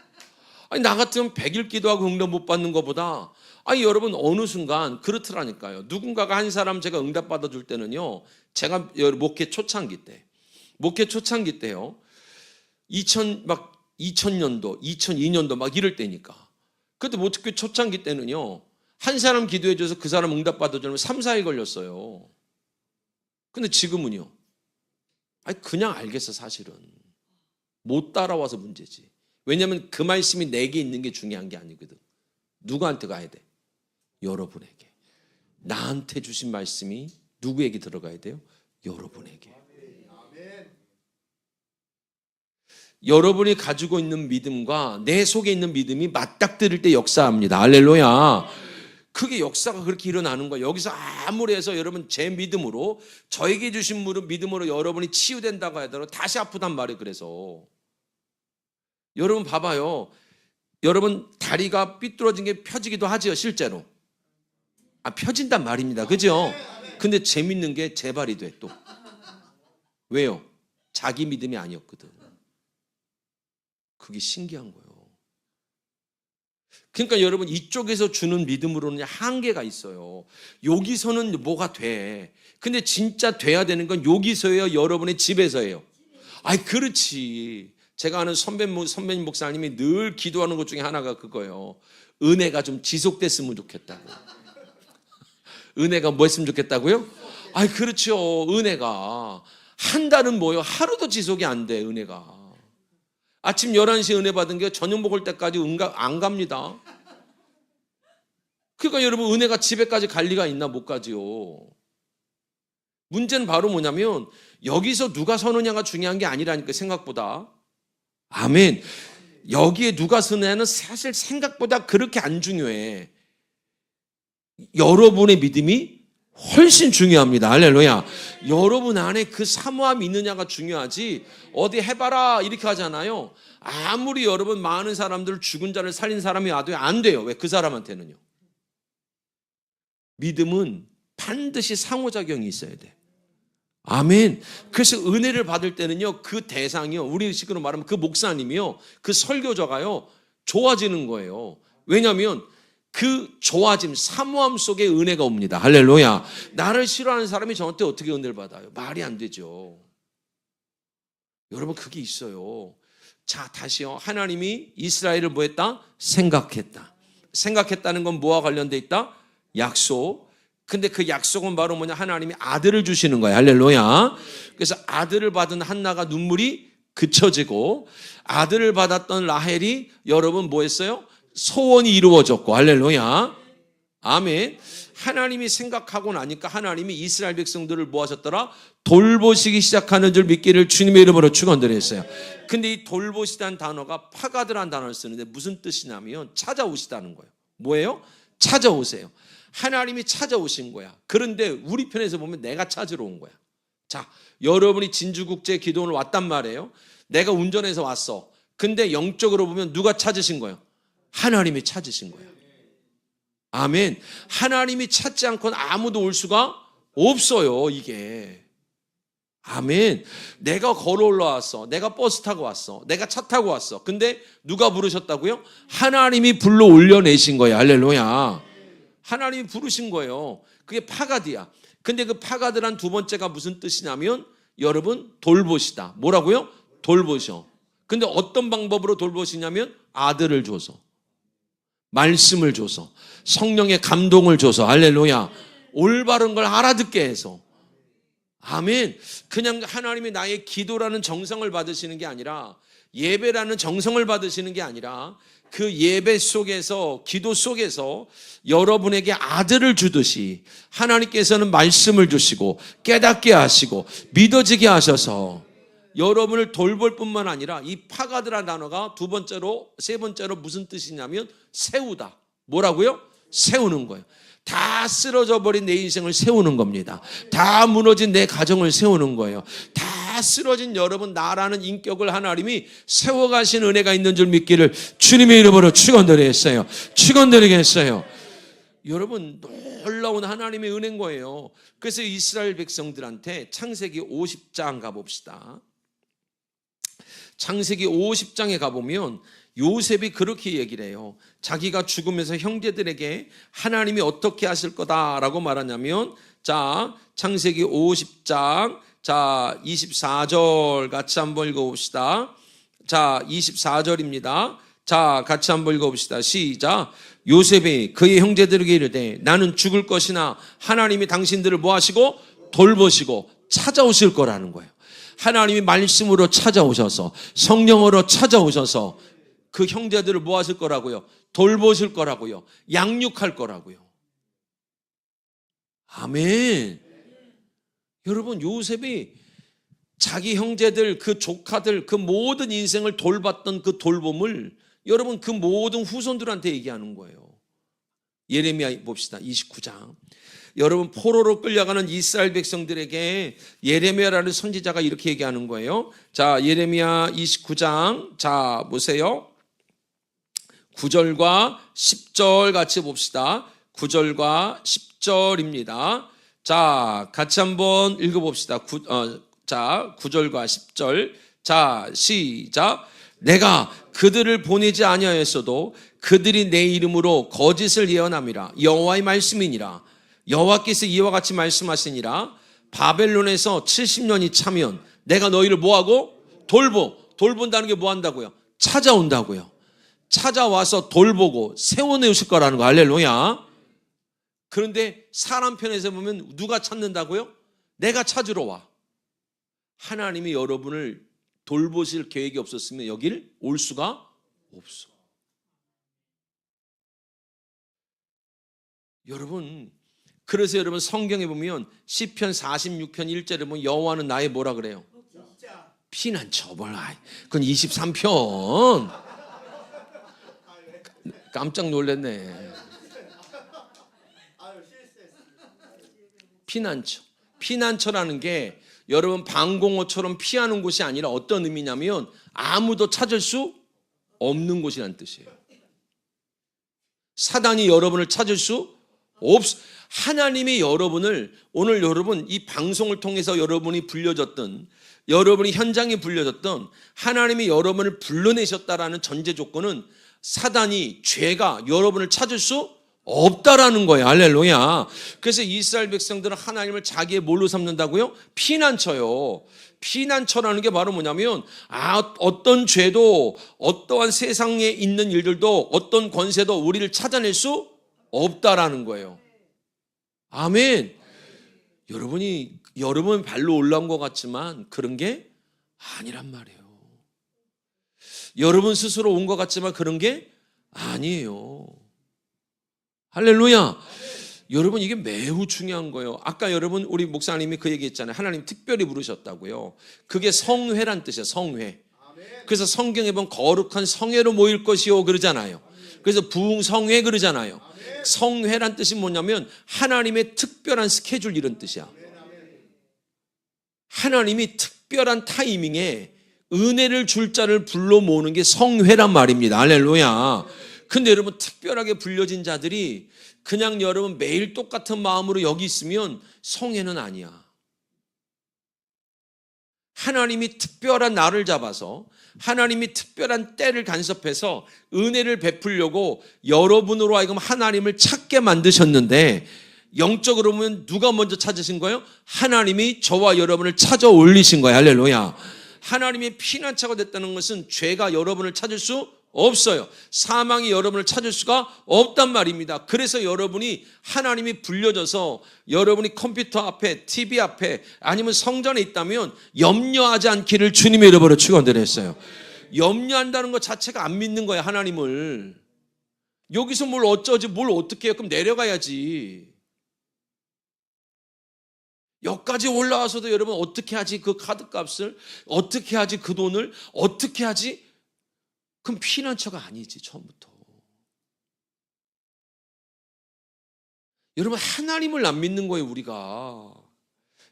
아니 나 같으면 100일 기도하고 응답 못 받는 것보다, 아니 여러분 어느 순간 그렇더라니까요. 누군가가 한 사람 제가 응답 받아줄 때는요, 제가 목회 초창기 때요, 2000년도 2002년도 막 이럴 때니까. 그때 목회 초창기 때는요, 한 사람 기도해줘서 그 사람 응답 받아주려면 3, 4일 걸렸어요. 근데 지금은요, 아니 그냥 알겠어. 사실은 못 따라와서 문제지. 왜냐하면 그 말씀이 내게 있는 게 중요한 게 아니거든. 누구한테 가야 돼? 여러분에게. 나한테 주신 말씀이 누구에게 들어가야 돼요? 여러분에게. 여러분이 가지고 있는 믿음과 내 속에 있는 믿음이 맞닥뜨릴 때 역사합니다. 할렐루야. 그게 역사가 그렇게 일어나는 거예요. 여기서 아무리 해서 여러분 제 믿음으로, 저에게 주신 믿음으로 여러분이 치유된다고 하더라도 다시 아프단 말이에요. 그래서 여러분 봐봐요. 여러분 다리가 삐뚤어진 게 펴지기도 하지요. 실제로 펴진단 말입니다. 그죠? 근데 재밌는 게 재발이 돼 또. 왜요? 자기 믿음이 아니었거든. 그게 신기한 거예요. 그러니까 여러분 이쪽에서 주는 믿음으로는 한계가 있어요. 여기서는 뭐가 돼. 근데 진짜 돼야 되는 건 여기서예요, 여러분의 집에서예요. 그렇지. 제가 아는 선배님 목사님이 늘 기도하는 것 중에 하나가 그거예요. 은혜가 좀 지속됐으면 좋겠다고. 은혜가 뭐 했으면 좋겠다고요? 그렇죠. 은혜가. 한 달은 뭐예요? 하루도 지속이 안 돼, 은혜가. 아침 11시에 은혜 받은 게 저녁 먹을 때까지 안 갑니다. 그러니까 여러분 은혜가 집에까지 갈 리가 있나? 못 가지요. 문제는 바로 뭐냐면 여기서 누가 서느냐가 중요한 게 아니라니까, 생각보다. 아멘. 여기에 누가 서느냐는 사실 생각보다 그렇게 안 중요해. 여러분의 믿음이 훨씬 중요합니다. 할렐루야. 여러분 안에 그 사모함이 있느냐가 중요하지, 어디 해봐라 이렇게 하잖아요. 아무리 여러분 많은 사람들, 죽은 자를 살린 사람이 와도 안 돼요. 왜? 그 사람한테는요. 믿음은 반드시 상호작용이 있어야 돼. 아멘. 그래서 은혜를 받을 때는요, 그 대상이요, 우리 식으로 말하면 그 목사님이요, 그 설교자가요, 좋아지는 거예요. 왜냐하면 그 좋아짐, 사모함 속에 은혜가 옵니다. 할렐루야. 나를 싫어하는 사람이 저한테 어떻게 은혜를 받아요? 말이 안 되죠. 여러분, 그게 있어요. 자, 다시요. 하나님이 이스라엘을 뭐 했다? 생각했다. 생각했다는 건 뭐와 관련돼 있다? 약속. 근데 그 약속은 바로 뭐냐? 하나님이 아들을 주시는 거예요. 할렐루야. 그래서 아들을 받은 한나가 눈물이 그쳐지고, 아들을 받았던 라헬이 여러분 뭐 했어요? 소원이 이루어졌고. 할렐루야. 아멘. 하나님이 생각하고 나니까 하나님이 이스라엘 백성들을 뭐 하셨더라? 돌보시기 시작하는 줄 믿기를 주님의 이름으로 축원드렸어요. 근데 이 돌보시다는 단어가 파가드라는 단어를 쓰는데 무슨 뜻이냐면 찾아오시다는 거예요. 뭐예요? 찾아오세요. 하나님이 찾아오신 거야. 그런데 우리 편에서 보면 내가 찾으러 온 거야. 자, 여러분이 진주국제 기도원을 왔단 말이에요. 내가 운전해서 왔어. 근데 영적으로 보면 누가 찾으신 거예요? 하나님이 찾으신 거예요. 아멘. 하나님이 찾지 않고는 아무도 올 수가 없어요, 이게. 아멘. 내가 걸어 올라왔어. 내가 버스 타고 왔어. 내가 차 타고 왔어. 근데 누가 부르셨다고요? 하나님이 불러 올려내신 거예요. 할렐루야. 하나님이 부르신 거예요. 그게 파가드야. 근데 그 파가드란 두 번째가 무슨 뜻이냐면 여러분 돌보시다. 뭐라고요? 돌보셔. 근데 어떤 방법으로 돌보시냐면 아들을 줘서, 말씀을 줘서, 성령의 감동을 줘서, 할렐루야, 올바른 걸 알아듣게 해서. 아멘. 그냥 하나님이 나의 기도라는 정성을 받으시는 게 아니라, 예배라는 정성을 받으시는 게 아니라, 그 예배 속에서, 기도 속에서 여러분에게 아들을 주듯이 하나님께서는 말씀을 주시고 깨닫게 하시고 믿어지게 하셔서 여러분을 돌볼 뿐만 아니라, 이 파가드라는 단어가 두 번째로, 세 번째로 무슨 뜻이냐면 세우다. 뭐라고요? 세우는 거예요. 다 쓰러져 버린 내 인생을 세우는 겁니다. 다 무너진 내 가정을 세우는 거예요. 다 쓰러진 여러분, 나라는 인격을 하나님이 세워가신 은혜가 있는 줄 믿기를 주님의 이름으로 축원드리겠어요. 축원드리겠어요. 여러분, 놀라운 하나님의 은혜인 거예요. 그래서 이스라엘 백성들한테 창세기 50장 가봅시다. 창세기 50장에 가보면 요셉이 그렇게 얘기를 해요. 자기가 죽으면서 형제들에게 하나님이 어떻게 하실 거다라고 말하냐면, 자, 창세기 50장, 자, 24절 같이 한번 읽어봅시다. 자, 24절입니다. 자, 같이 한번 읽어봅시다. 시작. 요셉이 그의 형제들에게 이르되 나는 죽을 것이나 하나님이 당신들을 뭐 하시고? 돌보시고 찾아오실 거라는 거예요. 하나님이 말씀으로 찾아오셔서, 성령으로 찾아오셔서 그 형제들을 뭐 하실 거라고요? 돌보실 거라고요. 양육할 거라고요. 아멘. 여러분, 요셉이 자기 형제들, 그 조카들, 그 모든 인생을 돌봤던 그 돌봄을 여러분 그 모든 후손들한테 얘기하는 거예요. 예레미야 봅시다. 29장. 여러분, 포로로 끌려가는 이스라엘 백성들에게 예레미야라는 선지자가 이렇게 얘기하는 거예요. 자, 예레미야 29장. 자, 보세요. 9절과 10절 같이 봅시다. 9절과 10절입니다. 자, 같이 한번 읽어봅시다. 자, 9절과 10절. 자, 시작. 내가 그들을 보내지 아니하였어도 그들이 내 이름으로 거짓을 예언함이라. 여호와의 말씀이니라. 여호와께서 이와 같이 말씀하시니라. 바벨론에서 70년이 차면 내가 너희를 뭐하고? 돌본다는 게 뭐 한다고요? 찾아온다고요. 찾아와서 돌보고 세워내실 거라는 거. 할렐루야. 그런데 사람 편에서 보면 누가 찾는다고요? 내가 찾으러 와. 하나님이 여러분을 돌보실 계획이 없었으면 여길 올 수가 없어. 여러분, 그래서 여러분 성경에 보면 시편 46편 1절에 보면 여호와는 나의 뭐라 그래요? 피난처. 몰라. 그건 23편. 깜짝 놀랐네. 피난처. 피난처라는 게 여러분 방공호처럼 피하는 곳이 아니라 어떤 의미냐면 아무도 찾을 수 없는 곳이라는 뜻이에요. 사단이 여러분을 찾을 수 하나님이 여러분을, 오늘 여러분 이 방송을 통해서 여러분이 불려졌던, 여러분이 현장에 불려졌던, 하나님이 여러분을 불러내셨다라는 전제 조건은 사단이, 죄가 여러분을 찾을 수 없다라는 거예요. 할렐루야. 그래서 이스라엘 백성들은 하나님을 자기의 뭘로 삼는다고요? 피난처요. 피난처라는 게 바로 뭐냐면 어떤 죄도, 어떠한 세상에 있는 일들도, 어떤 권세도 우리를 찾아낼 수 없다라는 거예요. 아멘. 여러분 발로 올라온 것 같지만 그런 게 아니란 말이에요. 여러분 스스로 온 것 같지만 그런 게 아니에요. 할렐루야. 여러분 이게 매우 중요한 거예요. 아까 여러분 우리 목사님이 그 얘기했잖아요. 하나님 특별히 부르셨다고요. 그게 성회란 뜻이에요. 성회. 그래서 성경에 보면 거룩한 성회로 모일 것이요 그러잖아요. 그래서 부흥성회 그러잖아요. 성회란 뜻이 뭐냐면 하나님의 특별한 스케줄 이런 뜻이야. 하나님이 특별한 타이밍에 은혜를 줄 자를 불러 모으는 게 성회란 말입니다. 할렐루야. 근데 여러분 특별하게 불려진 자들이 그냥 여러분 매일 똑같은 마음으로 여기 있으면 성회는 아니야. 하나님이 특별한 날을 잡아서, 하나님이 특별한 때를 간섭해서 은혜를 베풀려고 여러분으로 하여금 하나님을 찾게 만드셨는데, 영적으로 보면 누가 먼저 찾으신 거예요? 하나님이 저와 여러분을 찾아 올리신 거예요. 할렐루야. 하나님의 피난처가 됐다는 것은 죄가 여러분을 찾을 수 없어요. 사망이 여러분을 찾을 수가 없단 말입니다. 그래서 여러분이 하나님이 불려져서 여러분이 컴퓨터 앞에, TV 앞에 아니면 성전에 있다면 염려하지 않기를 주님의 이름으로 축원드렸어요. 염려한다는 것 자체가 안 믿는 거예요. 하나님을. 여기서 뭘 어쩌지, 뭘 어떻게 해요? 그럼 내려가야지. 여기까지 올라와서도 여러분 어떻게 하지? 그 카드값을 어떻게 하지? 그 돈을 어떻게 하지? 그럼 피난처가 아니지, 처음부터. 여러분, 하나님을 안 믿는 거예요, 우리가.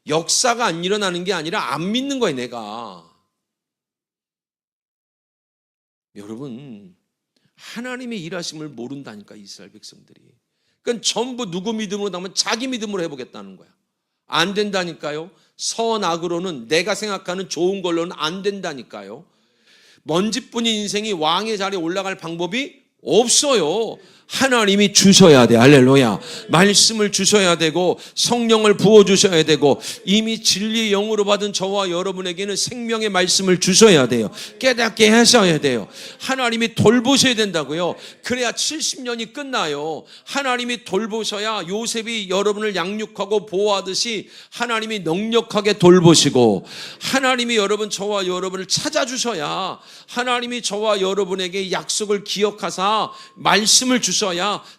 역사가 안 일어나는 게 아니라 안 믿는 거예요, 내가. 여러분, 하나님의 일하심을 모른다니까, 이스라엘 백성들이. 그러니까 전부 누구 믿음으로 나면 자기 믿음으로 해보겠다는 거야. 안 된다니까요. 선악으로는, 내가 생각하는 좋은 걸로는 안 된다니까요. 먼지뿐인 인생이 왕의 자리에 올라갈 방법이 없어요. 하나님이 주셔야 돼. 할렐루야. 말씀을 주셔야 되고 성령을 부어주셔야 되고 이미 진리의 영으로 받은 저와 여러분에게는 생명의 말씀을 주셔야 돼요. 깨닫게 하셔야 돼요. 하나님이 돌보셔야 된다고요. 그래야 70년이 끝나요. 하나님이 돌보셔야 요셉이 여러분을 양육하고 보호하듯이 하나님이 넉넉하게 돌보시고 하나님이 여러분 저와 여러분을 찾아주셔야 하나님이 저와 여러분에게 약속을 기억하사 말씀을 주셔야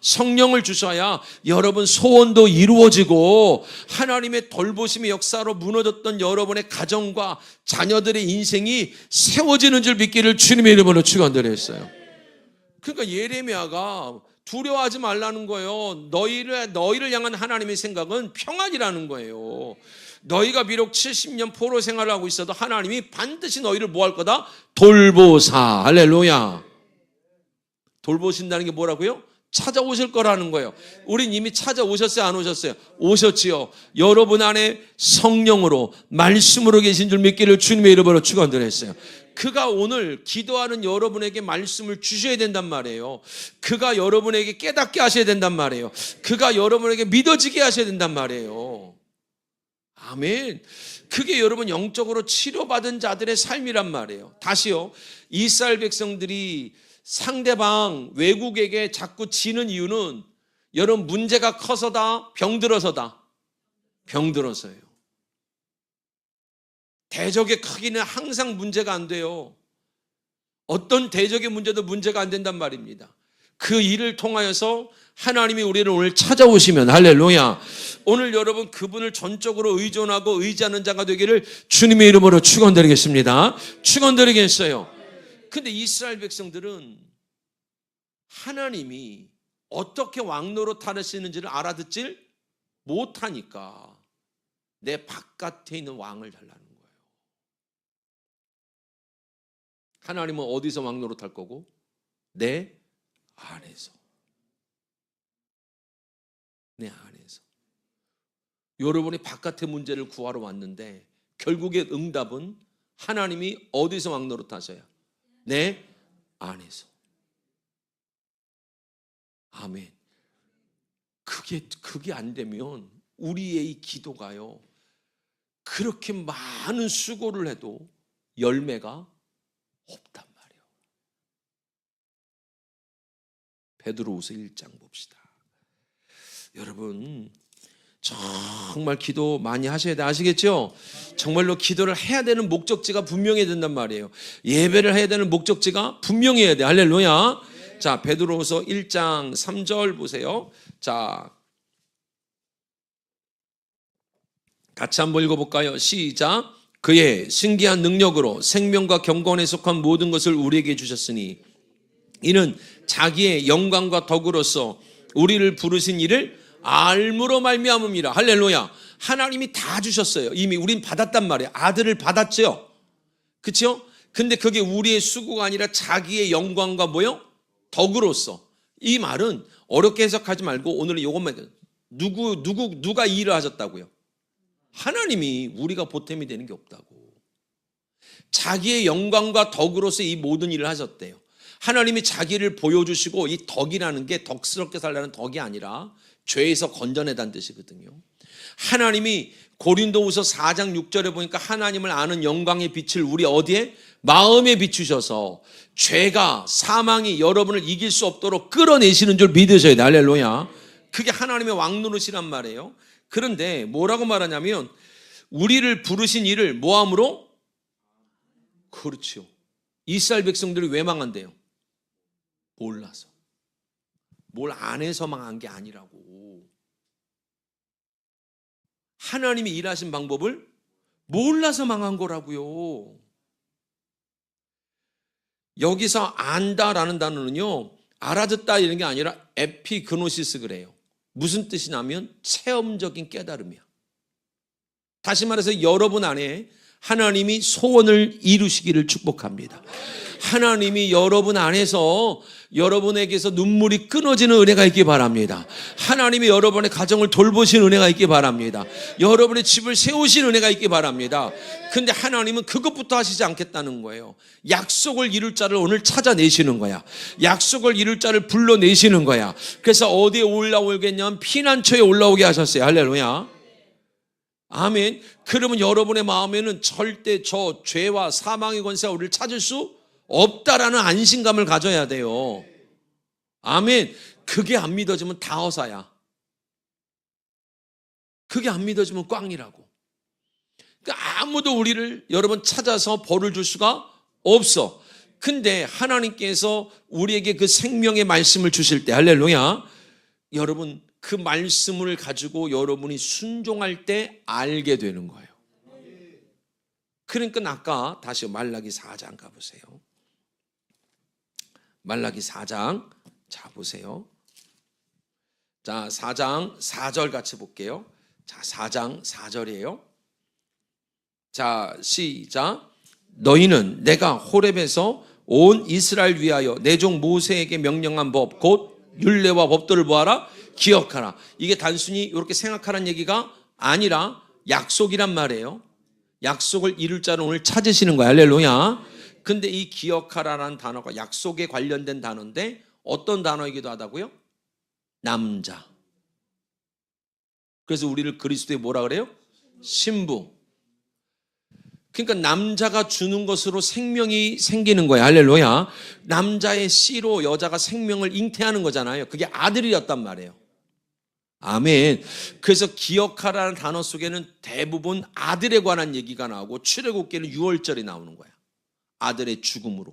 성령을 주셔야 여러분 소원도 이루어지고 하나님의 돌보심의 역사로 무너졌던 여러분의 가정과 자녀들의 인생이 세워지는 줄 믿기를 주님의 이름으로 축원드렸어요. 그러니까 예레미야가 두려워하지 말라는 거예요. 너희를 향한 하나님의 생각은 평안이라는 거예요. 너희가 비록 70년 포로 생활을 하고 있어도 하나님이 반드시 너희를 뭐 할 거다? 돌보사. 할렐루야. 돌보신다는 게 뭐라고요? 찾아오실 거라는 거예요. 우린 이미 찾아오셨어요? 안 오셨어요? 오셨지요. 여러분 안에 성령으로 말씀으로 계신 줄 믿기를 주님의 이름으로 축원드렸어요. 그가 오늘 기도하는 여러분에게 말씀을 주셔야 된단 말이에요. 그가 여러분에게 깨닫게 하셔야 된단 말이에요. 그가 여러분에게 믿어지게 하셔야 된단 말이에요. 아멘. 그게 여러분 영적으로 치료받은 자들의 삶이란 말이에요. 다시요. 이스라엘 백성들이 상대방 외국에게 자꾸 지는 이유는 여러분 문제가 커서다, 병들어서다. 병들어서예요. 대적의 크기는 항상 문제가 안 돼요. 어떤 대적의 문제도 문제가 안 된단 말입니다. 그 일을 통하여서 하나님이 우리를 오늘 찾아오시면, 할렐루야, 오늘 여러분 그분을 전적으로 의존하고 의지하는 자가 되기를 주님의 이름으로 축원드리겠습니다. 축원드리겠어요. 근데 이스라엘 백성들은 하나님이 어떻게 왕노릇 하시는지를 알아듣질 못하니까 내 바깥에 있는 왕을 달라는 거예요. 하나님은 어디서 왕노릇 할 거고? 내 안에서. 내 안에서. 여러분이 바깥의 문제를 구하러 왔는데 결국의 응답은 하나님이 어디서 왕노릇 하셔야? 내 안에서. 아멘. 그게 안 되면 우리의 이 기도가요, 그렇게 많은 수고를 해도 열매가 없단 말이에요. 베드로후서 1장 봅시다. 여러분 정말 기도 많이 하셔야 돼. 아시겠죠? 정말로 기도를 해야 되는 목적지가 분명해야 된단 말이에요. 예배를 해야 되는 목적지가 분명해야 돼. 할렐루야. 자, 베드로후서 1장 3절 보세요. 자, 같이 한번 읽어볼까요? 시작. 그의 신기한 능력으로 생명과 경건에 속한 모든 것을 우리에게 주셨으니 이는 자기의 영광과 덕으로서 우리를 부르신 이를 알므로 말미암음이라. 할렐루야. 하나님이 다 주셨어요. 이미 우린 받았단 말이에요. 아들을 받았죠. 그렇죠? 근데 그게 우리의 수고가 아니라 자기의 영광과 뭐요? 덕으로서. 이 말은 어렵게 해석하지 말고 오늘은 이것만, 누가 이 일을 하셨다고요? 하나님이. 우리가 보탬이 되는 게 없다고. 자기의 영광과 덕으로서 이 모든 일을 하셨대요. 하나님이 자기를 보여주시고, 이 덕이라는 게 덕스럽게 살라는 덕이 아니라 죄에서 건져내다는 뜻이거든요. 하나님이 고린도후서 4장 6절에 보니까 하나님을 아는 영광의 빛을 우리 어디에? 마음에 비추셔서 죄가, 사망이 여러분을 이길 수 없도록 끌어내시는 줄 믿으셔야 돼. 할렐루야. 그게 하나님의 왕노릇이란 말이에요. 그런데 뭐라고 말하냐면 우리를 부르신 이를 뭐함으로? 그렇죠. 이스라엘 백성들이 왜 망한대요? 몰라서. 뭘 안 해서 망한 게 아니라고. 하나님이 일하신 방법을 몰라서 망한 거라고요. 여기서 안다라는 단어는요, 알아듣다 이런 게 아니라 에피그노시스 그래요. 무슨 뜻이냐면 체험적인 깨달음이야. 다시 말해서 여러분 안에 하나님이 소원을 이루시기를 축복합니다. 하나님이 여러분 안에서 여러분에게서 눈물이 끊어지는 은혜가 있기 바랍니다. 하나님이 여러분의 가정을 돌보시는 은혜가 있기 바랍니다. 여러분의 집을 세우시는 은혜가 있기 바랍니다. 근데 하나님은 그것부터 하시지 않겠다는 거예요. 약속을 이룰 자를 오늘 찾아내시는 거야. 약속을 이룰 자를 불러내시는 거야. 그래서 어디에 올라오겠냐면 피난처에 올라오게 하셨어요. 할렐루야. 아멘. 그러면 여러분의 마음에는 절대 저 죄와 사망의 권세가 우리를 찾을 수 없다라는 안심감을 가져야 돼요. 아멘. 그게 안 믿어지면 다 허사야. 그게 안 믿어지면 꽝이라고. 그러니까 아무도 우리를 여러분 찾아서 벌을 줄 수가 없어. 근데 하나님께서 우리에게 그 생명의 말씀을 주실 때, 할렐루야, 여러분 그 말씀을 가지고 여러분이 순종할 때 알게 되는 거예요. 그러니까 아까 다시 말라기 4장 가보세요. 말라기 4장 자 보세요. 자 4장 4절 같이 볼게요. 자 4장 4절이에요. 자 시작. 너희는 내가 호렙에서 온 이스라엘 위하여 내 종 모세에게 명령한 법 곧 율례와 법도를 보아라 기억하라. 이게 단순히 이렇게 생각하라는 얘기가 아니라 약속이란 말이에요. 약속을 이룰 자를 오늘 찾으시는 거야. 할렐루야. 근데 이 기억하라라는 단어가 약속에 관련된 단어인데 어떤 단어이기도 하다고요? 남자. 그래서 우리를 그리스도에 뭐라 그래요? 신부. 그러니까 남자가 주는 것으로 생명이 생기는 거야. 할렐루야. 남자의 씨로 여자가 생명을 잉태하는 거잖아요. 그게 아들이었단 말이에요. 아멘. 그래서 기억하라는 단어 속에는 대부분 아들에 관한 얘기가 나오고 출애굽기는 6월절이 나오는 거야. 아들의 죽음으로.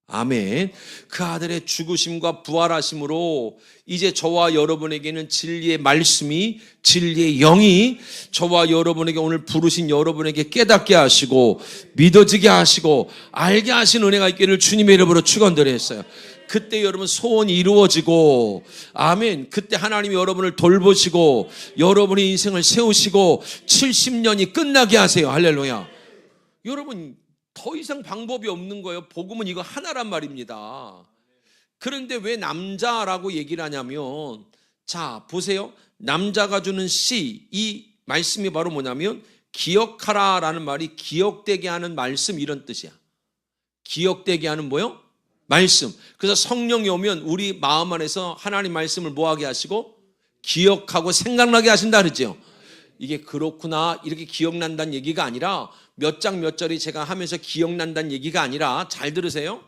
아멘. 그 아들의 죽으심과 부활하심으로 이제 저와 여러분에게는 진리의 말씀이, 진리의 영이 저와 여러분에게 오늘 부르신 여러분에게 깨닫게 하시고 믿어지게 하시고 알게 하신 은혜가 있기를 주님의 이름으로 축원드렸어요. 그때 여러분 소원이 이루어지고, 아멘. 그때 하나님이 여러분을 돌보시고 여러분의 인생을 세우시고 70년이 끝나게 하세요. 할렐루야. 여러분 더 이상 방법이 없는 거예요. 복음은 이거 하나란 말입니다. 그런데 왜 남자라고 얘기를 하냐면, 자 보세요. 남자가 주는 씨, 이 말씀이 바로 뭐냐면 기억하라 라는 말이 기억되게 하는 말씀, 이런 뜻이야. 기억되게 하는 뭐요? 말씀. 그래서 성령이 오면 우리 마음 안에서 하나님 말씀을 뭐하게 하시고 기억하고 생각나게 하신다 그러죠. 이게 그렇구나 이렇게 기억난다는 얘기가 아니라, 몇 장 몇 절이 제가 하면서 기억난다는 얘기가 아니라, 잘 들으세요.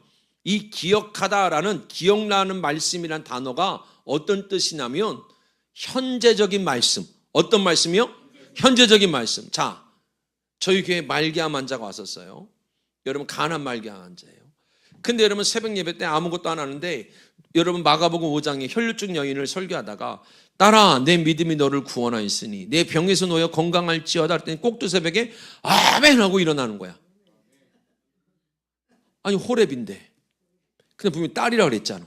이 기억하다라는, 기억나는 말씀이란 단어가 어떤 뜻이냐면 현재적인 말씀. 어떤 말씀이요? 현재적인 말씀. 자, 저희 교회에 말기암 환자가 왔었어요. 여러분 가난 말기암 환자예요. 근데 여러분 새벽 예배 때 아무것도 안 하는데, 여러분 마가복음 5장에 혈루증 여인을 설교하다가 딸아 내 믿음이 너를 구원하였으니 내 병에서 놓여 건강할지어다 했더니 꼭두 새벽에 아멘 하고 일어나는 거야. 아니 호렙인데, 근데 분명히 딸이라 그랬잖아.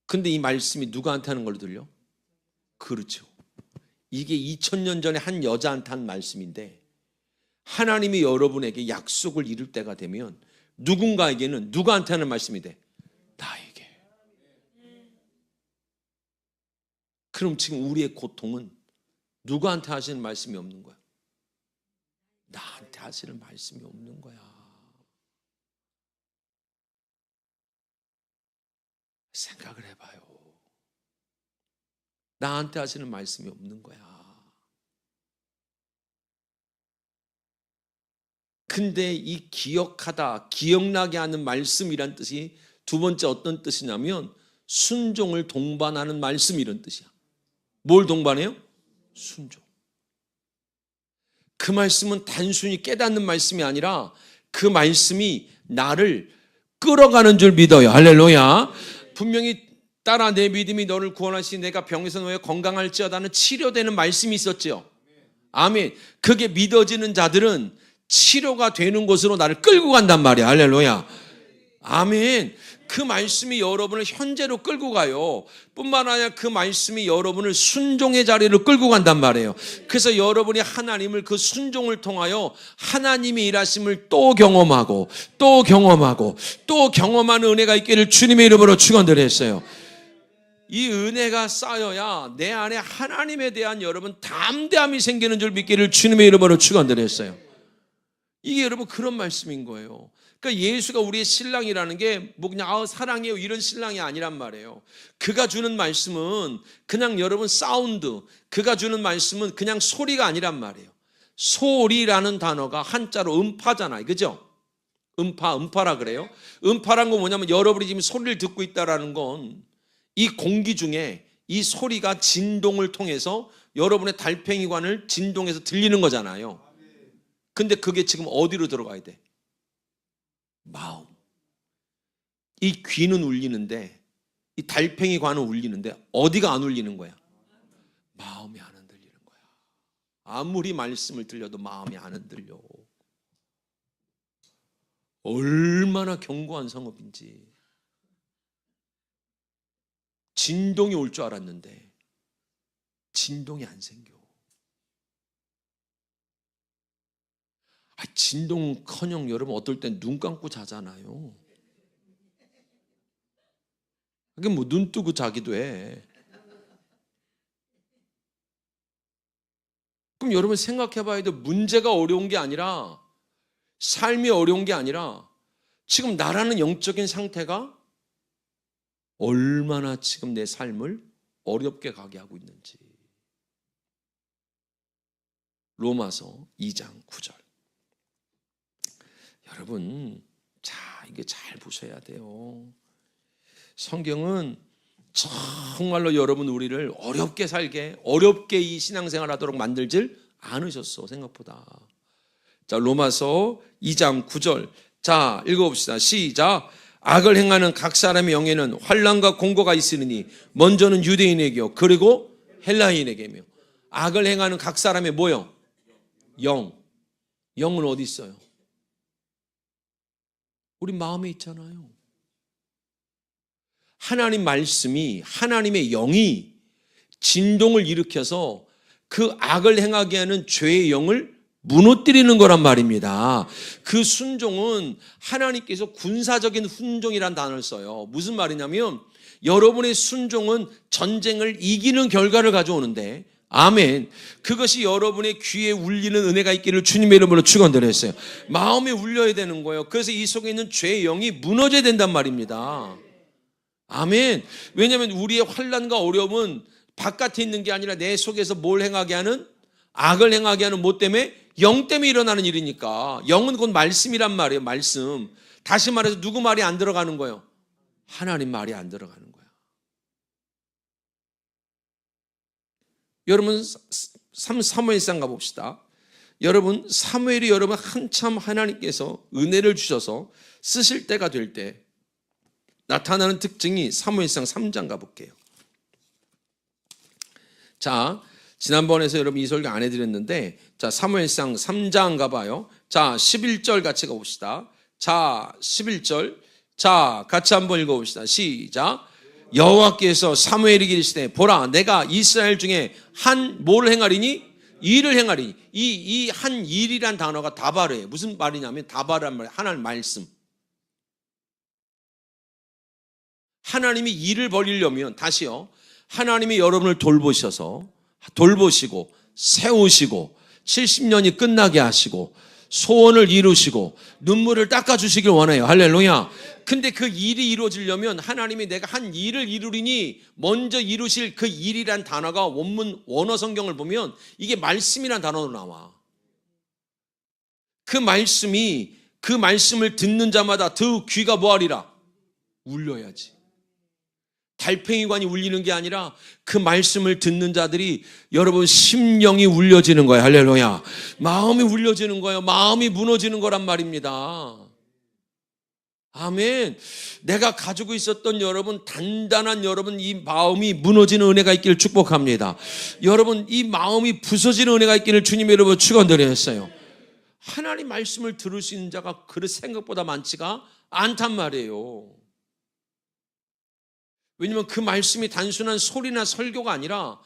근데 이 말씀이 누구한테 하는 걸로 들려? 그렇죠. 이게 2000년 전에 한 여자한테 한 말씀인데, 하나님이 여러분에게 약속을 이룰 때가 되면 누군가에게는 누구한테 하는 말씀이 돼? 나에게. 그럼 지금 우리의 고통은 누구한테 하시는 말씀이 없는 거야? 나한테 하시는 말씀이 없는 거야. 생각을 해봐요. 나한테 하시는 말씀이 없는 거야. 근데 이 기억하다, 기억나게 하는 말씀이란 뜻이 두 번째 어떤 뜻이냐면 순종을 동반하는 말씀, 이런 뜻이야. 뭘 동반해요? 순종. 그 말씀은 단순히 깨닫는 말씀이 아니라 그 말씀이 나를 끌어가는 줄 믿어요. 할렐루야. 분명히 딸아 내 믿음이 너를 구원하시니 내가 병에서 놓여 건강할지어다는 치료되는 말씀이 있었죠. 아멘. 그게 믿어지는 자들은 치료가 되는 곳으로 나를 끌고 간단 말이야. 할렐루야. 아멘. 그 말씀이 여러분을 현재로 끌고 가요. 뿐만 아니라 그 말씀이 여러분을 순종의 자리로 끌고 간단 말이에요. 그래서 여러분이 하나님을 그 순종을 통하여 하나님이 일하심을 또 경험하고 또 경험하고 또 경험하는 은혜가 있기를 주님의 이름으로 축원드렸어요. 이 은혜가 쌓여야 내 안에 하나님에 대한 여러분 담대함이 생기는 줄 믿기를 주님의 이름으로 축원드렸어요. 이게 여러분 그런 말씀인 거예요. 그러니까 예수가 우리의 신랑이라는 게 뭐 그냥 사랑해요 이런 신랑이 아니란 말이에요. 그가 주는 말씀은 그냥 여러분 사운드, 그가 주는 말씀은 그냥 소리가 아니란 말이에요. 소리라는 단어가 한자로 음파잖아요. 그죠? 음파라 그래요. 음파란 건 뭐냐면 여러분이 지금 소리를 듣고 있다라는 건 이 공기 중에 이 소리가 진동을 통해서 여러분의 달팽이관을 진동해서 들리는 거잖아요. 근데 그게 지금 어디로 들어가야 돼? 마음. 이 귀는 울리는데, 이 달팽이관은 울리는데 어디가 안 울리는 거야? 마음이 안 흔들리는 거야. 아무리 말씀을 들려도 마음이 안 흔들려. 얼마나 견고한 성읍인지. 진동이 올 줄 알았는데 진동이 안 생겨. 진동커녕 여러분 어떨 땐 눈 감고 자잖아요. 그게 뭐 눈 뜨고 자기도 해. 그럼 여러분 생각해 봐야 돼. 문제가 어려운 게 아니라, 삶이 어려운 게 아니라 지금 나라는 영적인 상태가 얼마나 지금 내 삶을 어렵게 가게 하고 있는지. 로마서 2장 9절. 여러분, 자, 이게 잘 보셔야 돼요. 성경은 정말로 여러분 우리를 어렵게 살게, 어렵게 이 신앙생활 하도록 만들질 않으셨어, 생각보다. 자, 로마서 2장 9절. 자, 읽어봅시다. 시작. 악을 행하는 각 사람의 영에는 환난과 공고가 있으니 먼저는 유대인에게요 그리고 헬라인에게며. 악을 행하는 각 사람의 뭐요? 영. 영은 어디 있어요? 우리 마음에 있잖아요. 하나님 말씀이, 하나님의 영이 진동을 일으켜서 그 악을 행하게 하는 죄의 영을 무너뜨리는 거란 말입니다. 그 순종은 하나님께서 군사적인 순종이란 단어를 써요. 무슨 말이냐면 여러분의 순종은 전쟁을 이기는 결과를 가져오는데, 아멘, 그것이 여러분의 귀에 울리는 은혜가 있기를 주님의 이름으로 축원드렸어요. 마음에 울려야 되는 거예요. 그래서 이 속에 있는 죄의 영이 무너져야 된단 말입니다. 아멘. 왜냐하면 우리의 환난과 어려움은 바깥에 있는 게 아니라 내 속에서 뭘 행하게 하는, 악을 행하게 하는 뭐 때문에? 영 때문에 일어나는 일이니까. 영은 곧 말씀이란 말이에요. 말씀. 다시 말해서 누구 말이 안 들어가는 거예요? 하나님 말이 안 들어가는 거예요. 여러분 사무엘상 가봅시다. 여러분 사무엘이 여러분 한참 하나님께서 은혜를 주셔서 쓰실 때가 될 때 나타나는 특징이 사무엘상 3장 가볼게요. 자, 지난번에서 여러분 이 설교 안 해드렸는데, 자, 사무엘상 3장 가봐요. 자, 11절 같이 가봅시다. 자, 11절. 자, 같이 한번 읽어봅시다. 시작. 여호와께서 사무엘에게 이르시되 보라, 내가 이스라엘 중에 한 뭘 행하리니? 일을 행하리니. 이 한 일이란 단어가 다바르예요. 무슨 말이냐면 다바르란 말이에요. 하나님 말씀. 하나님이 일을 벌이려면, 다시요, 하나님이 여러분을 돌보시고 세우시고 70년이 끝나게 하시고 소원을 이루시고 눈물을 닦아주시길 원해요. 할렐루야. 근데 그 일이 이루어지려면 하나님이 내가 한 일을 이루리니 먼저 이루실 그 일이란 단어가 원문 원어 성경을 보면 이게 말씀이란 단어로 나와. 그 말씀을 듣는 자마다 그 귀가 뭐하리라? 울려야지. 달팽이관이 울리는 게 아니라 그 말씀을 듣는 자들이 여러분 심령이 울려지는 거예요. 할렐루야. 마음이 울려지는 거예요. 마음이 무너지는 거란 말입니다. 아멘. 내가 가지고 있었던 여러분, 단단한 여러분, 이 마음이 무너지는 은혜가 있기를 축복합니다. 여러분, 이 마음이 부서지는 은혜가 있기를 주님의 이름으로 축원드렸어요. 하나님 말씀을 들을 수 있는 자가 그릇 생각보다 많지가 않단 말이에요. 왜냐하면 그 말씀이 단순한 소리나 설교가 아니라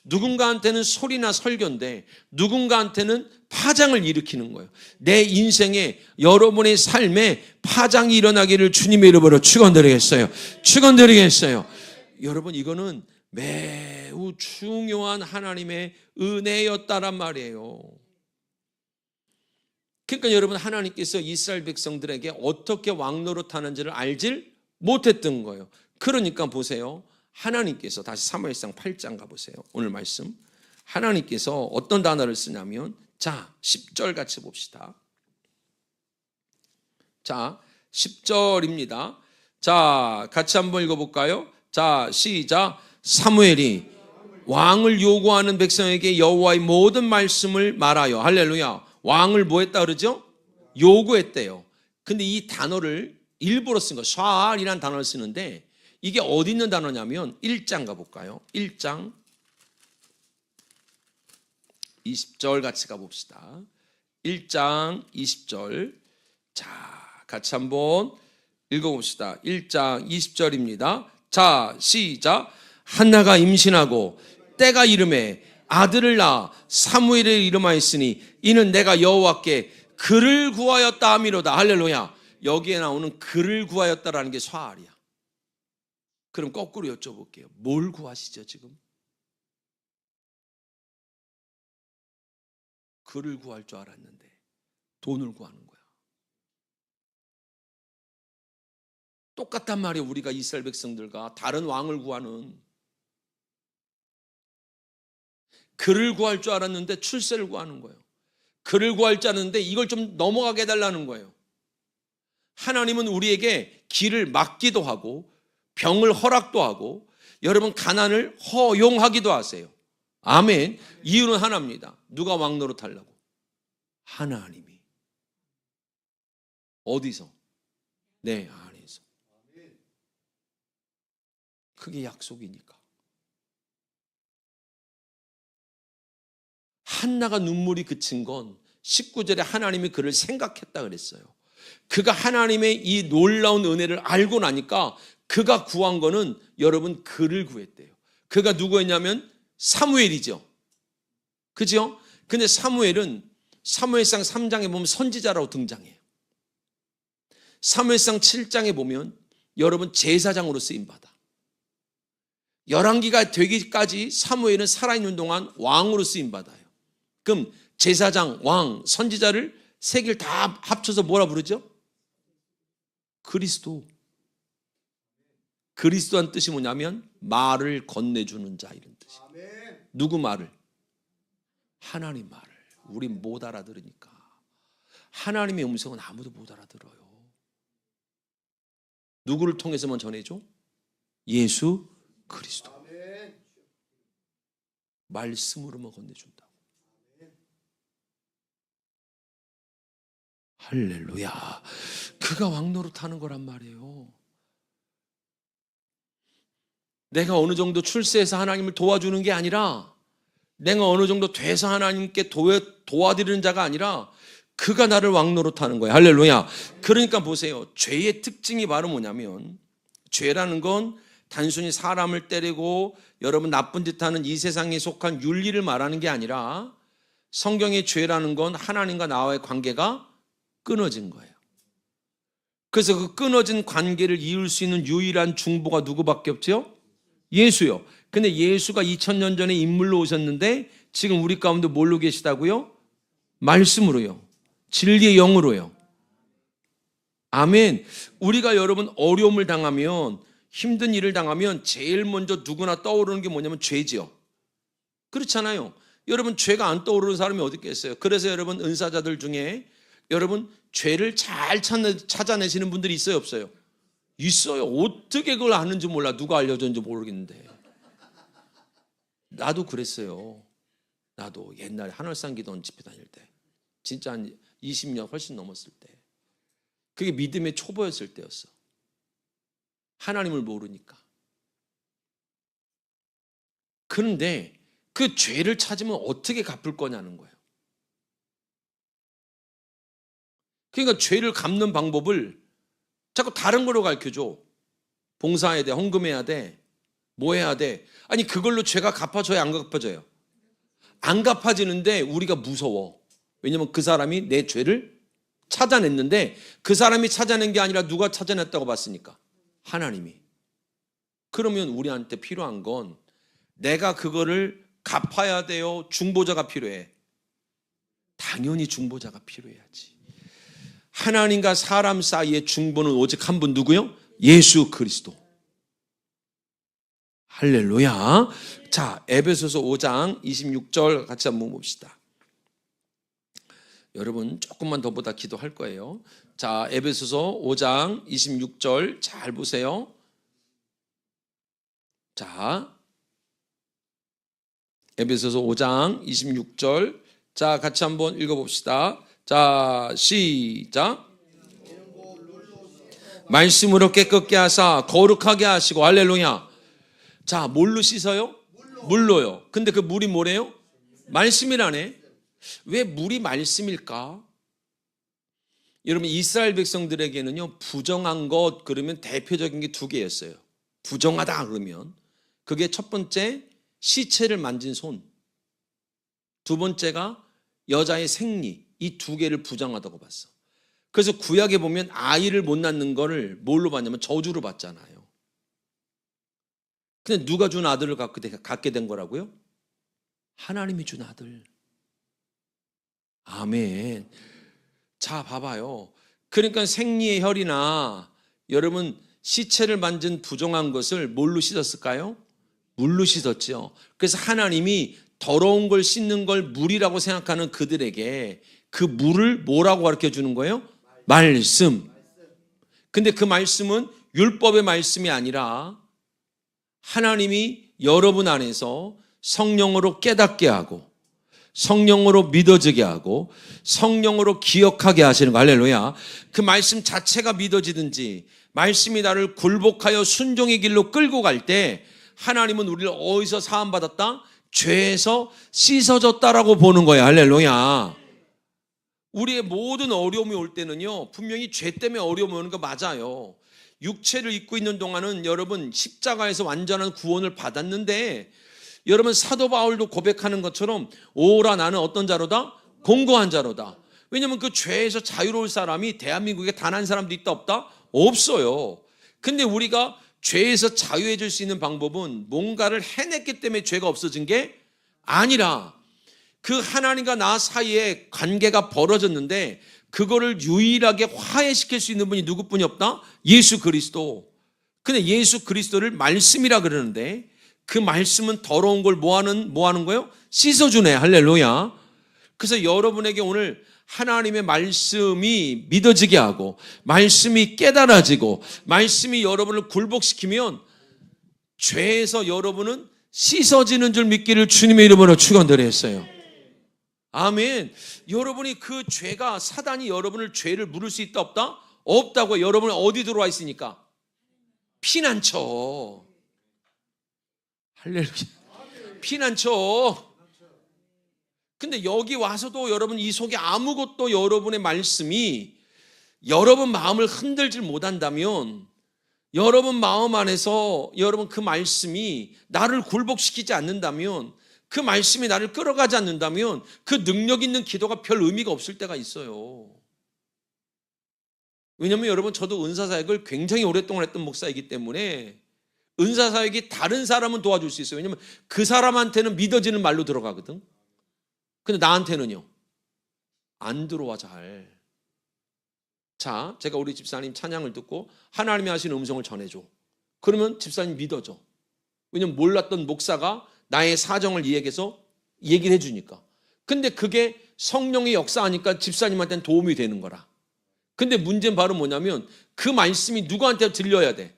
누군가한테는 소리나 설교인데 누군가한테는 파장을 일으키는 거예요. 내 인생에, 여러분의 삶에 파장이 일어나기를 주님의 이름으로 축원드리겠어요. 축원드리겠어요. 여러분, 이거는 매우 중요한 하나님의 은혜였다란 말이에요. 그러니까 여러분, 하나님께서 이스라엘 백성들에게 어떻게 왕노릇하는지를 알질 못했던 거예요. 그러니까 보세요. 하나님께서, 다시 사무엘상 8장 가보세요. 오늘 말씀. 하나님께서 어떤 단어를 쓰냐면, 자, 10절 같이 봅시다. 자, 10절입니다. 자, 같이 한번 읽어볼까요? 자, 시작. 사무엘이 왕을 요구하는 백성에게 여호와의 모든 말씀을 말하여. 할렐루야. 왕을 뭐 했다 그러죠? 요구했대요. 근데 이 단어를 일부러 쓴 거, 샤알이라는 단어를 쓰는데 이게 어디 있는 단어냐면 1장 가볼까요? 1장 20절 같이 가봅시다. 1장 20절. 자, 같이 한번 읽어봅시다. 1장 20절입니다. 자, 시작. 한나가 임신하고 때가 이름에 아들을 낳아 사무엘을 이름하였으니 이는 내가 여호와께 그를 구하였다 함이로다. 할렐루야. 여기에 나오는 그를 구하였다라는 게 샤알이야. 그럼 거꾸로 여쭤볼게요. 뭘 구하시죠 지금? 그를 구할 줄 알았는데 돈을 구하는 거야. 똑같단 말이에요. 우리가 이스라엘 백성들과 다른 왕을 구하는. 그를 구할 줄 알았는데 출세를 구하는 거예요. 그를 구할 줄 알았는데 이걸 좀 넘어가게 해달라는 거예요. 하나님은 우리에게 길을 막기도 하고 병을 허락도 하고 여러분 가난을 허용하기도 하세요. 아멘. 이유는 하나입니다. 누가 왕노릇 하려고? 하나님이. 어디서? 내 안에서. 그게 약속이니까. 한나가 눈물이 그친 건 19절에 하나님이 그를 생각했다 그랬어요. 그가 하나님의 이 놀라운 은혜를 알고 나니까 그가 구한 거는 여러분 그를 구했대요. 그가 누구였냐면 사무엘이죠. 그죠? 근데 사무엘은 사무엘상 3장에 보면 선지자라고 등장해요. 사무엘상 7장에 보면 여러분 제사장으로 쓰임받아. 열왕기가 되기까지 사무엘은 살아있는 동안 왕으로 쓰임받아요. 그럼 제사장, 왕, 선지자를 세 개를 다 합쳐서 뭐라 부르죠? 그리스도. 그리스도한 뜻이 뭐냐면 말을 건네주는 자 이런 뜻이에요. 누구 말을? 하나님 말을. 우린 못 알아들으니까. 하나님의 음성은 아무도 못 알아들어요. 누구를 통해서만 전해줘? 예수 그리스도. 말씀으로만 건네준다. 할렐루야. 그가 왕노릇하는 거란 말이에요. 내가 어느 정도 출세해서 하나님을 도와주는 게 아니라, 내가 어느 정도 돼서 하나님께 도와드리는 자가 아니라 그가 나를 왕노릇하는 거예요. 할렐루야. 그러니까 보세요. 죄의 특징이 바로 뭐냐면, 죄라는 건 단순히 사람을 때리고 여러분 나쁜 짓 하는 이 세상에 속한 윤리를 말하는 게 아니라, 성경의 죄라는 건 하나님과 나와의 관계가 끊어진 거예요. 그래서 그 끊어진 관계를 이을 수 있는 유일한 중보가 누구밖에 없죠? 예수요. 근데 예수가 2000년 전에 인물로 오셨는데 지금 우리 가운데 뭘로 계시다고요? 말씀으로요. 진리의 영으로요. 아멘. 우리가 여러분 어려움을 당하면, 힘든 일을 당하면 제일 먼저 누구나 떠오르는 게 뭐냐면 죄지요. 그렇잖아요. 여러분 죄가 안 떠오르는 사람이 어디 있겠어요? 그래서 여러분 은사자들 중에 여러분 죄를 잘 찾아내시는 분들이 있어요, 없어요? 있어요. 어떻게 그걸 아는지 몰라. 누가 알려줬는지 모르겠는데. 나도 그랬어요. 나도 옛날에 하늘산 기도원 집회 다닐 때, 진짜 한 20년 훨씬 넘었을 때, 그게 믿음의 초보였을 때였어. 하나님을 모르니까. 그런데 그 죄를 찾으면 어떻게 갚을 거냐는 거예요. 그러니까 죄를 갚는 방법을 자꾸 다른 거로 가르쳐줘. 봉사해야 돼, 헌금해야 돼, 뭐 해야 돼. 아니 그걸로 죄가 갚아져야 안 갚아져요? 안 갚아지는데 우리가 무서워. 왜냐면 그 사람이 내 죄를 찾아냈는데, 그 사람이 찾아낸 게 아니라 누가 찾아냈다고 봤으니까? 하나님이. 그러면 우리한테 필요한 건 내가 그거를 갚아야 돼요? 중보자가 필요해? 당연히 중보자가 필요해야지. 하나님과 사람 사이의 중보는 오직 한 분, 누구요? 예수 그리스도. 할렐루야. 자, 에베소서 5장 26절 같이 한번 봅시다. 여러분 조금만 더 보다 기도할 거예요. 자, 에베소서 5장 26절 잘 보세요. 자, 에베소서 5장 26절. 자, 같이 한번 읽어봅시다. 자, 시작. 말씀으로 깨끗게 하사 거룩하게 하시고. 할렐루야. 자, 뭘로 씻어요? 물로요. 근데 그 물이 뭐래요? 말씀이라네. 왜 물이 말씀일까? 여러분 이스라엘 백성들에게는요, 부정한 것 그러면 대표적인 게 두 개였어요. 부정하다 그러면 그게 첫 번째 시체를 만진 손, 두 번째가 여자의 생리, 이 두 개를 부정하다고 봤어. 그래서 구약에 보면 아이를 못 낳는 거를 뭘로 봤냐면 저주로 봤잖아요. 근데 누가 준 아들을 갖게 된 거라고요? 하나님이 준 아들. 아멘. 자, 봐봐요. 그러니까 생리의 혈이나 여러분 시체를 만진 부정한 것을 뭘로 씻었을까요? 물로 씻었죠. 그래서 하나님이 더러운 걸 씻는 걸 물이라고 생각하는 그들에게 그 물을 뭐라고 가르쳐 주는 거예요? 말씀. 근데 그 말씀은 율법의 말씀이 아니라 하나님이 여러분 안에서 성령으로 깨닫게 하고, 성령으로 믿어지게 하고, 성령으로 기억하게 하시는 거. 할렐루야. 그 말씀 자체가 믿어지든지 말씀이 나를 굴복하여 순종의 길로 끌고 갈 때 하나님은 우리를 어디서 사함받았다? 죄에서 씻어졌다라고 보는 거야. 할렐루야. 우리의 모든 어려움이 올 때는요, 분명히 죄 때문에 어려움이 오는 거 맞아요. 육체를 입고 있는 동안은 여러분 십자가에서 완전한 구원을 받았는데, 여러분 사도 바울도 고백하는 것처럼 오라 나는 어떤 자로다? 공고한 자로다. 왜냐하면 그 죄에서 자유로울 사람이 대한민국에 단 한 사람도 있다 없다? 없어요. 근데 우리가 죄에서 자유해질 수 있는 방법은 뭔가를 해냈기 때문에 죄가 없어진 게 아니라, 그 하나님과 나 사이에 관계가 벌어졌는데 그거를 유일하게 화해시킬 수 있는 분이 누구뿐이 없다? 예수 그리스도. 근데 예수 그리스도를 말씀이라 그러는데, 그 말씀은 더러운 걸 뭐 하는 거예요? 씻어주네. 할렐루야. 그래서 여러분에게 오늘 하나님의 말씀이 믿어지게 하고, 말씀이 깨달아지고, 말씀이 여러분을 굴복시키면 죄에서 여러분은 씻어지는 줄 믿기를 주님의 이름으로 축원드렸어요. 아멘. 여러분이 그 죄가, 사단이 여러분을 죄를 물을 수 있다 없다? 없다고. 여러분이 어디 들어와 있으니까? 피난처. 할렐루야. 피난처. 근데 여기 와서도 여러분 이 속에 아무것도 여러분의 말씀이 여러분 마음을 흔들질 못한다면, 여러분 마음 안에서 여러분 그 말씀이 나를 굴복시키지 않는다면, 그 말씀이 나를 끌어가지 않는다면 그 능력 있는 기도가 별 의미가 없을 때가 있어요. 왜냐하면 여러분, 저도 은사사역을 굉장히 오랫동안 했던 목사이기 때문에 은사사역이 다른 사람은 도와줄 수 있어요. 왜냐하면 그 사람한테는 믿어지는 말로 들어가거든. 근데 나한테는요, 안 들어와 잘. 자, 제가 우리 집사님 찬양을 듣고 하나님이 하시는 음성을 전해줘. 그러면 집사님 믿어져. 왜냐면 몰랐던 목사가 나의 사정을 이야기해서 얘기를 해주니까. 근데 그게 성령의 역사하니까 집사님한테는 도움이 되는 거라. 근데 문제는 바로 뭐냐면 그 말씀이 누구한테 들려야 돼?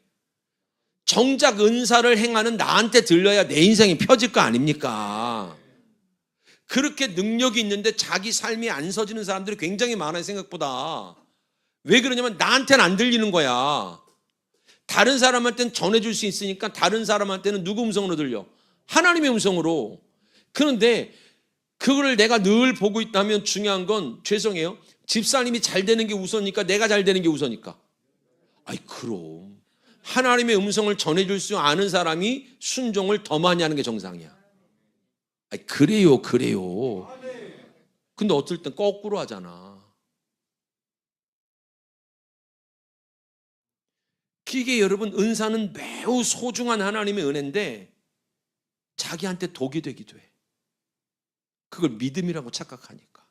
정작 은사를 행하는 나한테 들려야 내 인생이 펴질 거 아닙니까? 그렇게 능력이 있는데 자기 삶이 안 서지는 사람들이 굉장히 많아요, 생각보다. 왜 그러냐면 나한테는 안 들리는 거야. 다른 사람한테는 전해줄 수 있으니까 다른 사람한테는 누구 음성으로 들려? 하나님의 음성으로. 그런데 그거를 내가 늘 보고 있다면 중요한 건, 죄송해요, 집사님이 잘 되는 게 우선이니까 내가 잘 되는 게 우선이니까? 아이 그럼 하나님의 음성을 전해줄 수 아는 사람이 순종을 더 많이 하는 게 정상이야. 아이 그래요. 근데 어떨 땐 거꾸로 하잖아. 이게 여러분, 은사는 매우 소중한 하나님의 은혜인데 자기한테 독이 되기도 해. 그걸 믿음이라고 착각하니까.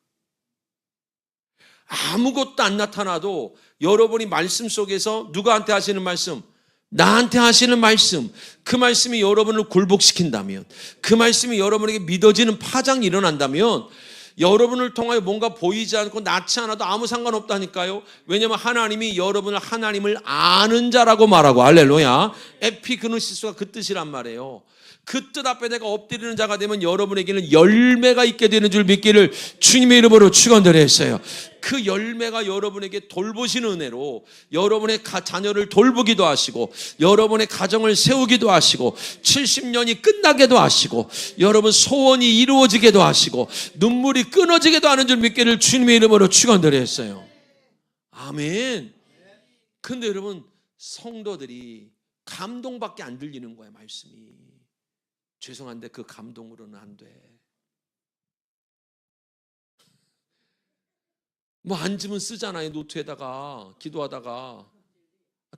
아무것도 안 나타나도 여러분이 말씀 속에서 누구한테 하시는 말씀? 나한테 하시는 말씀. 그 말씀이 여러분을 굴복시킨다면, 그 말씀이 여러분에게 믿어지는 파장이 일어난다면, 여러분을 통하여 뭔가 보이지 않고 낫지 않아도 아무 상관없다니까요. 왜냐하면 하나님이 여러분을 하나님을 아는 자라고 말하고, 할렐루야. 에피그노시스가 그 뜻이란 말이에요. 그 뜻 앞에 내가 엎드리는 자가 되면 여러분에게는 열매가 있게 되는 줄 믿기를 주님의 이름으로 축원드렸어요. 그 열매가 여러분에게 돌보시는 은혜로 여러분의 자녀를 돌보기도 하시고, 여러분의 가정을 세우기도 하시고, 70년이 끝나게도 하시고, 여러분 소원이 이루어지게도 하시고, 눈물이 끊어지게도 하는 줄 믿기를 주님의 이름으로 축원드렸어요. 아멘. 근데 여러분, 성도들이 감동밖에 안 들리는 거예요, 말씀이. 죄송한데 그 감동으로는 안 돼. 뭐 앉으면 쓰잖아요, 노트에다가. 기도하다가.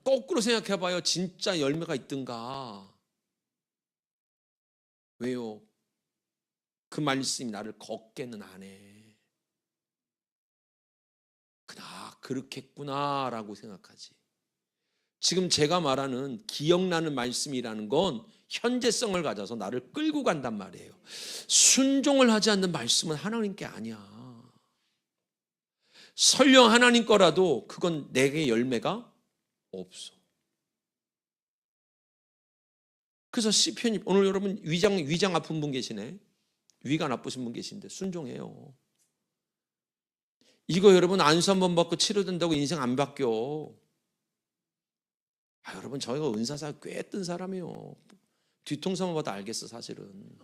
거꾸로 생각해봐요. 진짜 열매가 있든가. 왜요? 그 말씀이 나를 걷게는 안 해. 그렇겠구나 라고 생각하지. 지금 제가 말하는 기억나는 말씀이라는 건 현재성을 가져서 나를 끌고 간단 말이에요. 순종을 하지 않는 말씀은 하나님께 아니야. 설령 하나님 거라도 그건 내게 열매가 없어. 그래서 시편이, 오늘 여러분 위장 아픈 분 계시네. 위가 나쁘신 분 계신데 순종해요. 이거 여러분 안수 한번 받고 치료된다고 인생 안 바뀌어. 여러분 저희가 은사사 꽤 뜬 사람이에요. 뒤통수만 봐도 알겠어 사실은.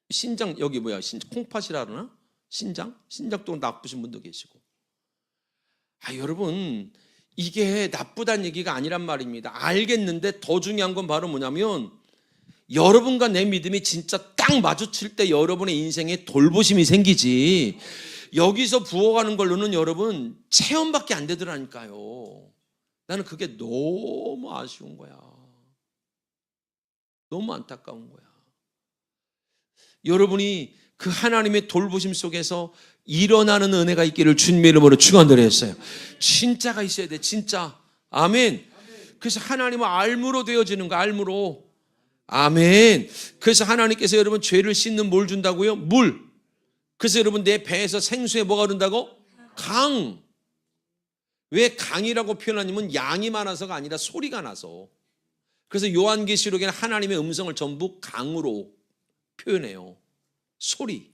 신장 여기 뭐야 콩팥이라 그러나? 신장도 나쁘신 분도 계시고. 여러분 이게 나쁘다는 얘기가 아니란 말입니다. 알겠는데 더 중요한 건 바로 뭐냐면 여러분과 내 믿음이 진짜 딱 마주칠 때 여러분의 인생에 돌보심이 생기지, 여기서 부어가는 걸로는 여러분 체험밖에 안 되더라니까요. 나는 그게 너무 아쉬운 거야. 너무 안타까운 거야. 여러분이 그 하나님의 돌보심 속에서 일어나는 은혜가 있기를 주님의 이름으로 축원드렸어요. 진짜가 있어야 돼, 진짜. 아멘. 그래서 하나님은 알무로 되어지는 거야, 알무로. 아멘. 그래서 하나님께서 여러분 죄를 씻는 뭘 준다고요? 물. 그래서 여러분 내 배에서 생수에 뭐가 흐른다고? 강. 왜 강이라고 표현하냐면 양이 많아서가 아니라 소리가 나서. 그래서 요한계시록에는 하나님의 음성을 전부 강으로 표현해요. 소리.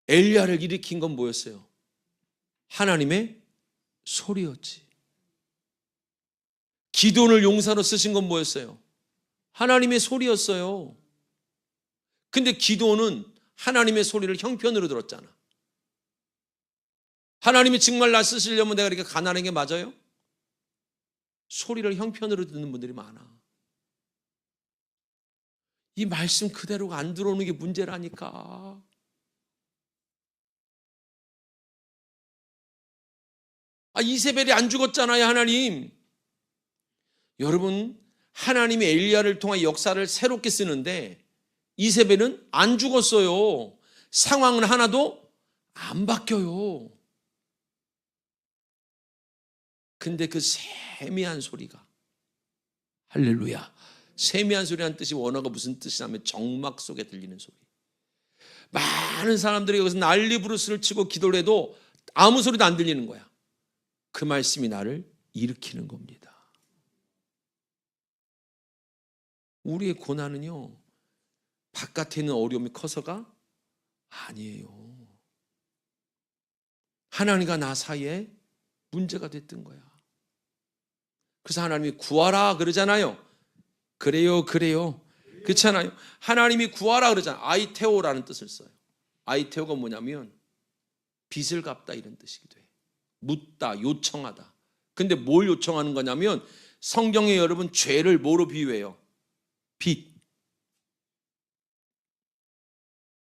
엘리야를 일으킨 건 뭐였어요? 하나님의 소리였지. 기도를 용사로 쓰신 건 뭐였어요? 하나님의 소리였어요. 근데 기도는 하나님의 소리를 형편으로 들었잖아. 하나님이 정말 나 쓰시려면 내가 이렇게 가난한 게 맞아요? 소리를 형편으로 듣는 분들이 많아. 이 말씀 그대로가 안 들어오는 게 문제라니까. 이세벨이 안 죽었잖아요, 하나님. 여러분, 하나님이 엘리야를 통해 역사를 새롭게 쓰는데 이세벨은 안 죽었어요. 상황은 하나도 안 바뀌어요. 근데 그 세미한 소리가, 할렐루야, 세미한 소리라는 뜻이 원어가 무슨 뜻이냐면 정막 속에 들리는 소리. 많은 사람들이 여기서 난리 부르스를 치고 기도를 해도 아무 소리도 안 들리는 거야. 그 말씀이 나를 일으키는 겁니다. 우리의 고난은요, 바깥에 있는 어려움이 커서가 아니에요. 하나님과 나 사이에 문제가 됐던 거야. 그래서 하나님이 구하라 그러잖아요. 그래요. 그렇잖아요. 하나님이 구하라 그러잖아요. 아이테오라는 뜻을 써요. 아이테오가 뭐냐면 빚을 갚다 이런 뜻이기도 해요. 묻다, 요청하다. 근데 뭘 요청하는 거냐면 성경에 여러분 죄를 뭐로 비유해요? 빚.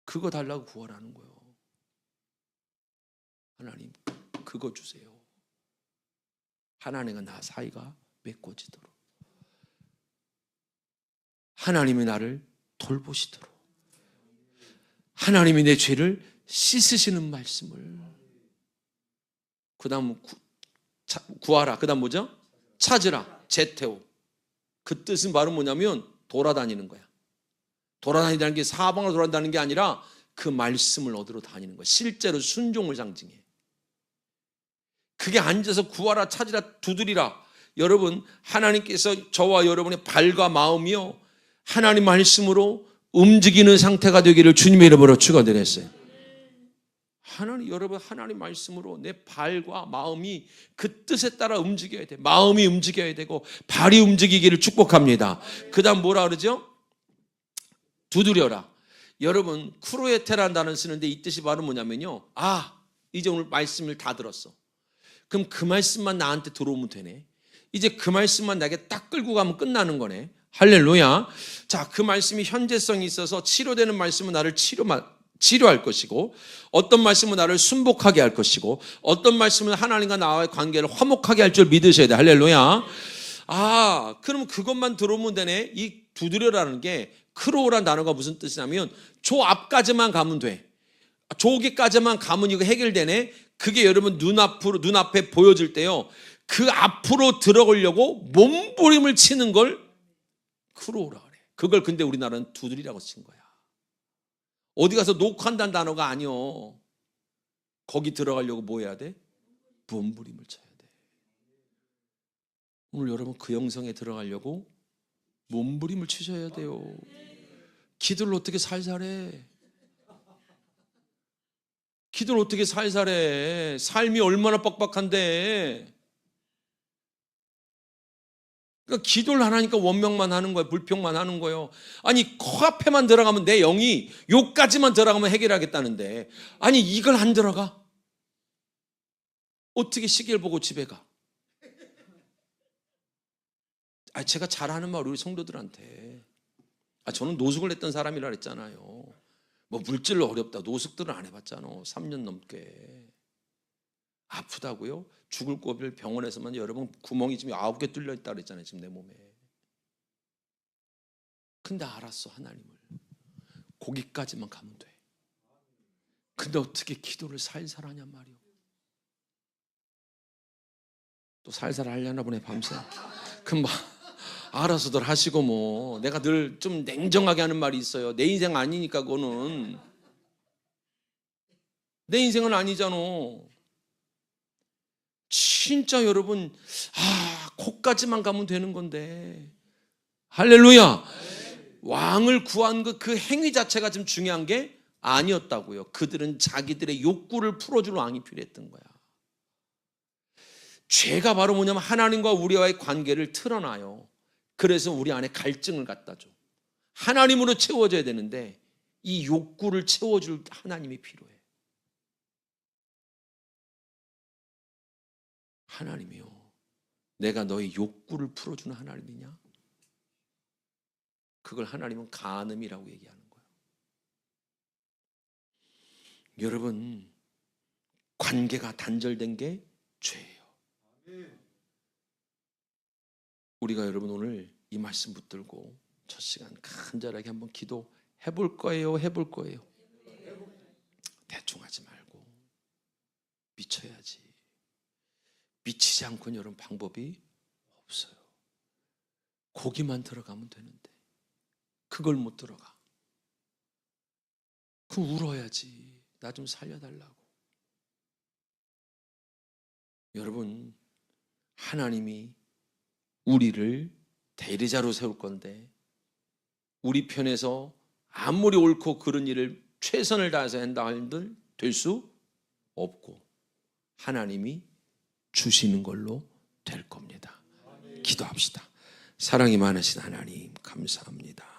그거 달라고 구하라는 거예요. 하나님 그거 주세요. 하나님과 나 사이가 맺어지도록, 하나님이 나를 돌보시도록, 하나님이 내 죄를 씻으시는 말씀을. 그 다음 구하라. 그 다음 뭐죠? 찾으라. 제테오. 그 뜻은 바로 뭐냐면 돌아다니는 거야. 돌아다니다는 게 사방으로 돌아다니는 게 아니라 그 말씀을 얻으러 다니는 거야. 실제로 순종을 상징해. 그게 앉아서 구하라, 찾으라, 두드리라. 여러분, 하나님께서 저와 여러분의 발과 마음이요, 하나님 말씀으로 움직이는 상태가 되기를 주님의 이름으로 축원드렸어요. 여러분, 하나님 말씀으로 내 발과 마음이 그 뜻에 따라 움직여야 돼. 마음이 움직여야 되고 발이 움직이기를 축복합니다. 그 다음 뭐라 그러죠? 두드려라. 여러분, 쿠로에테라는 단어를 쓰는데 이 뜻이 바로 뭐냐면요, 이제 오늘 말씀을 다 들었어. 그럼 그 말씀만 나한테 들어오면 되네. 이제 그 말씀만 나에게 딱 끌고 가면 끝나는 거네. 할렐루야. 자, 그 말씀이 현재성이 있어서 치료되는 말씀은 나를 치료할 것이고, 어떤 말씀은 나를 순복하게 할 것이고, 어떤 말씀은 하나님과 나와의 관계를 화목하게 할 줄 믿으셔야 돼. 할렐루야. 그럼 그것만 들어오면 되네. 이 두드려라는 게, 크로우라는 단어가 무슨 뜻이냐면 저 앞까지만 가면 돼. 저기까지만 가면 이거 해결되네. 그게 여러분 눈앞에 보여질 때요, 그 앞으로 들어가려고 몸부림을 치는 걸 크로우라 그래. 그걸 근데 우리나라는 두드리라고 친 거야. 어디 가서 녹화한다는 단어가 아니요. 거기 들어가려고 뭐 해야 돼? 몸부림을 쳐야 돼. 오늘 여러분 그 영성에 들어가려고 몸부림을 치셔야 돼요. 기도를 어떻게 살살해? 기도를 어떻게 살살해? 삶이 얼마나 빡빡한데. 그러니까 기도를 안 하니까 원명만 하는 거예요. 불평만 하는 거예요. 아니 코앞에만 들어가면 내 영이 요까지만 들어가면 해결하겠다는데 아니 이걸 안 들어가? 어떻게 시계를 보고 집에 가? 제가 잘하는 말 우리 성도들한테 저는 노숙을 했던 사람이라 그랬잖아요. 뭐 물질로 어렵다. 노숙들은 안 해봤잖아. 3년 넘게. 아프다고요? 죽을 고비를 병원에서만 여러분 구멍이 지금 9개 뚫려 있다 그랬잖아요. 지금 내 몸에. 근데 알았어 하나님을. 거기까지만 가면 돼. 근데 어떻게 기도를 살살 하냔 말이오. 또 살살 하려나 보네 밤새. 그럼 뭐 알아서들 하시고 뭐 내가 늘 좀 냉정하게 하는 말이 있어요. 내 인생 아니니까 그거는. 내 인생은 아니잖아. 진짜 여러분 코까지만 가면 되는 건데. 할렐루야. 왕을 구한 그 행위 자체가 좀 중요한 게 아니었다고요. 그들은 자기들의 욕구를 풀어줄 왕이 필요했던 거야. 죄가 바로 뭐냐면 하나님과 우리와의 관계를 틀어놔요. 그래서 우리 안에 갈증을 갖다 줘. 하나님으로 채워져야 되는데 이 욕구를 채워줄 하나님이 필요해. 하나님이요, 내가 너의 욕구를 풀어주는 하나님이냐? 그걸 하나님은 간음이라고 얘기하는 거예요. 여러분, 관계가 단절된 게 죄예요. 우리가 여러분 오늘 이 말씀 붙들고 첫 시간 간절하게 한번 기도해 볼 거예요. 해볼 거예요. 대충 하지 말고 미쳐야지. 미치지 않고는 여러분 방법이 없어요. 고기만 들어가면 되는데 그걸 못 들어가. 그럼 울어야지. 나 좀 살려달라고. 여러분, 하나님이 우리를 대리자로 세울 건데 우리 편에서 아무리 옳고 그른 일을 최선을 다해서 한다 한들 될 수 없고 하나님이 주시는 걸로 될 겁니다. 기도합시다. 사랑이 많으신 하나님 감사합니다.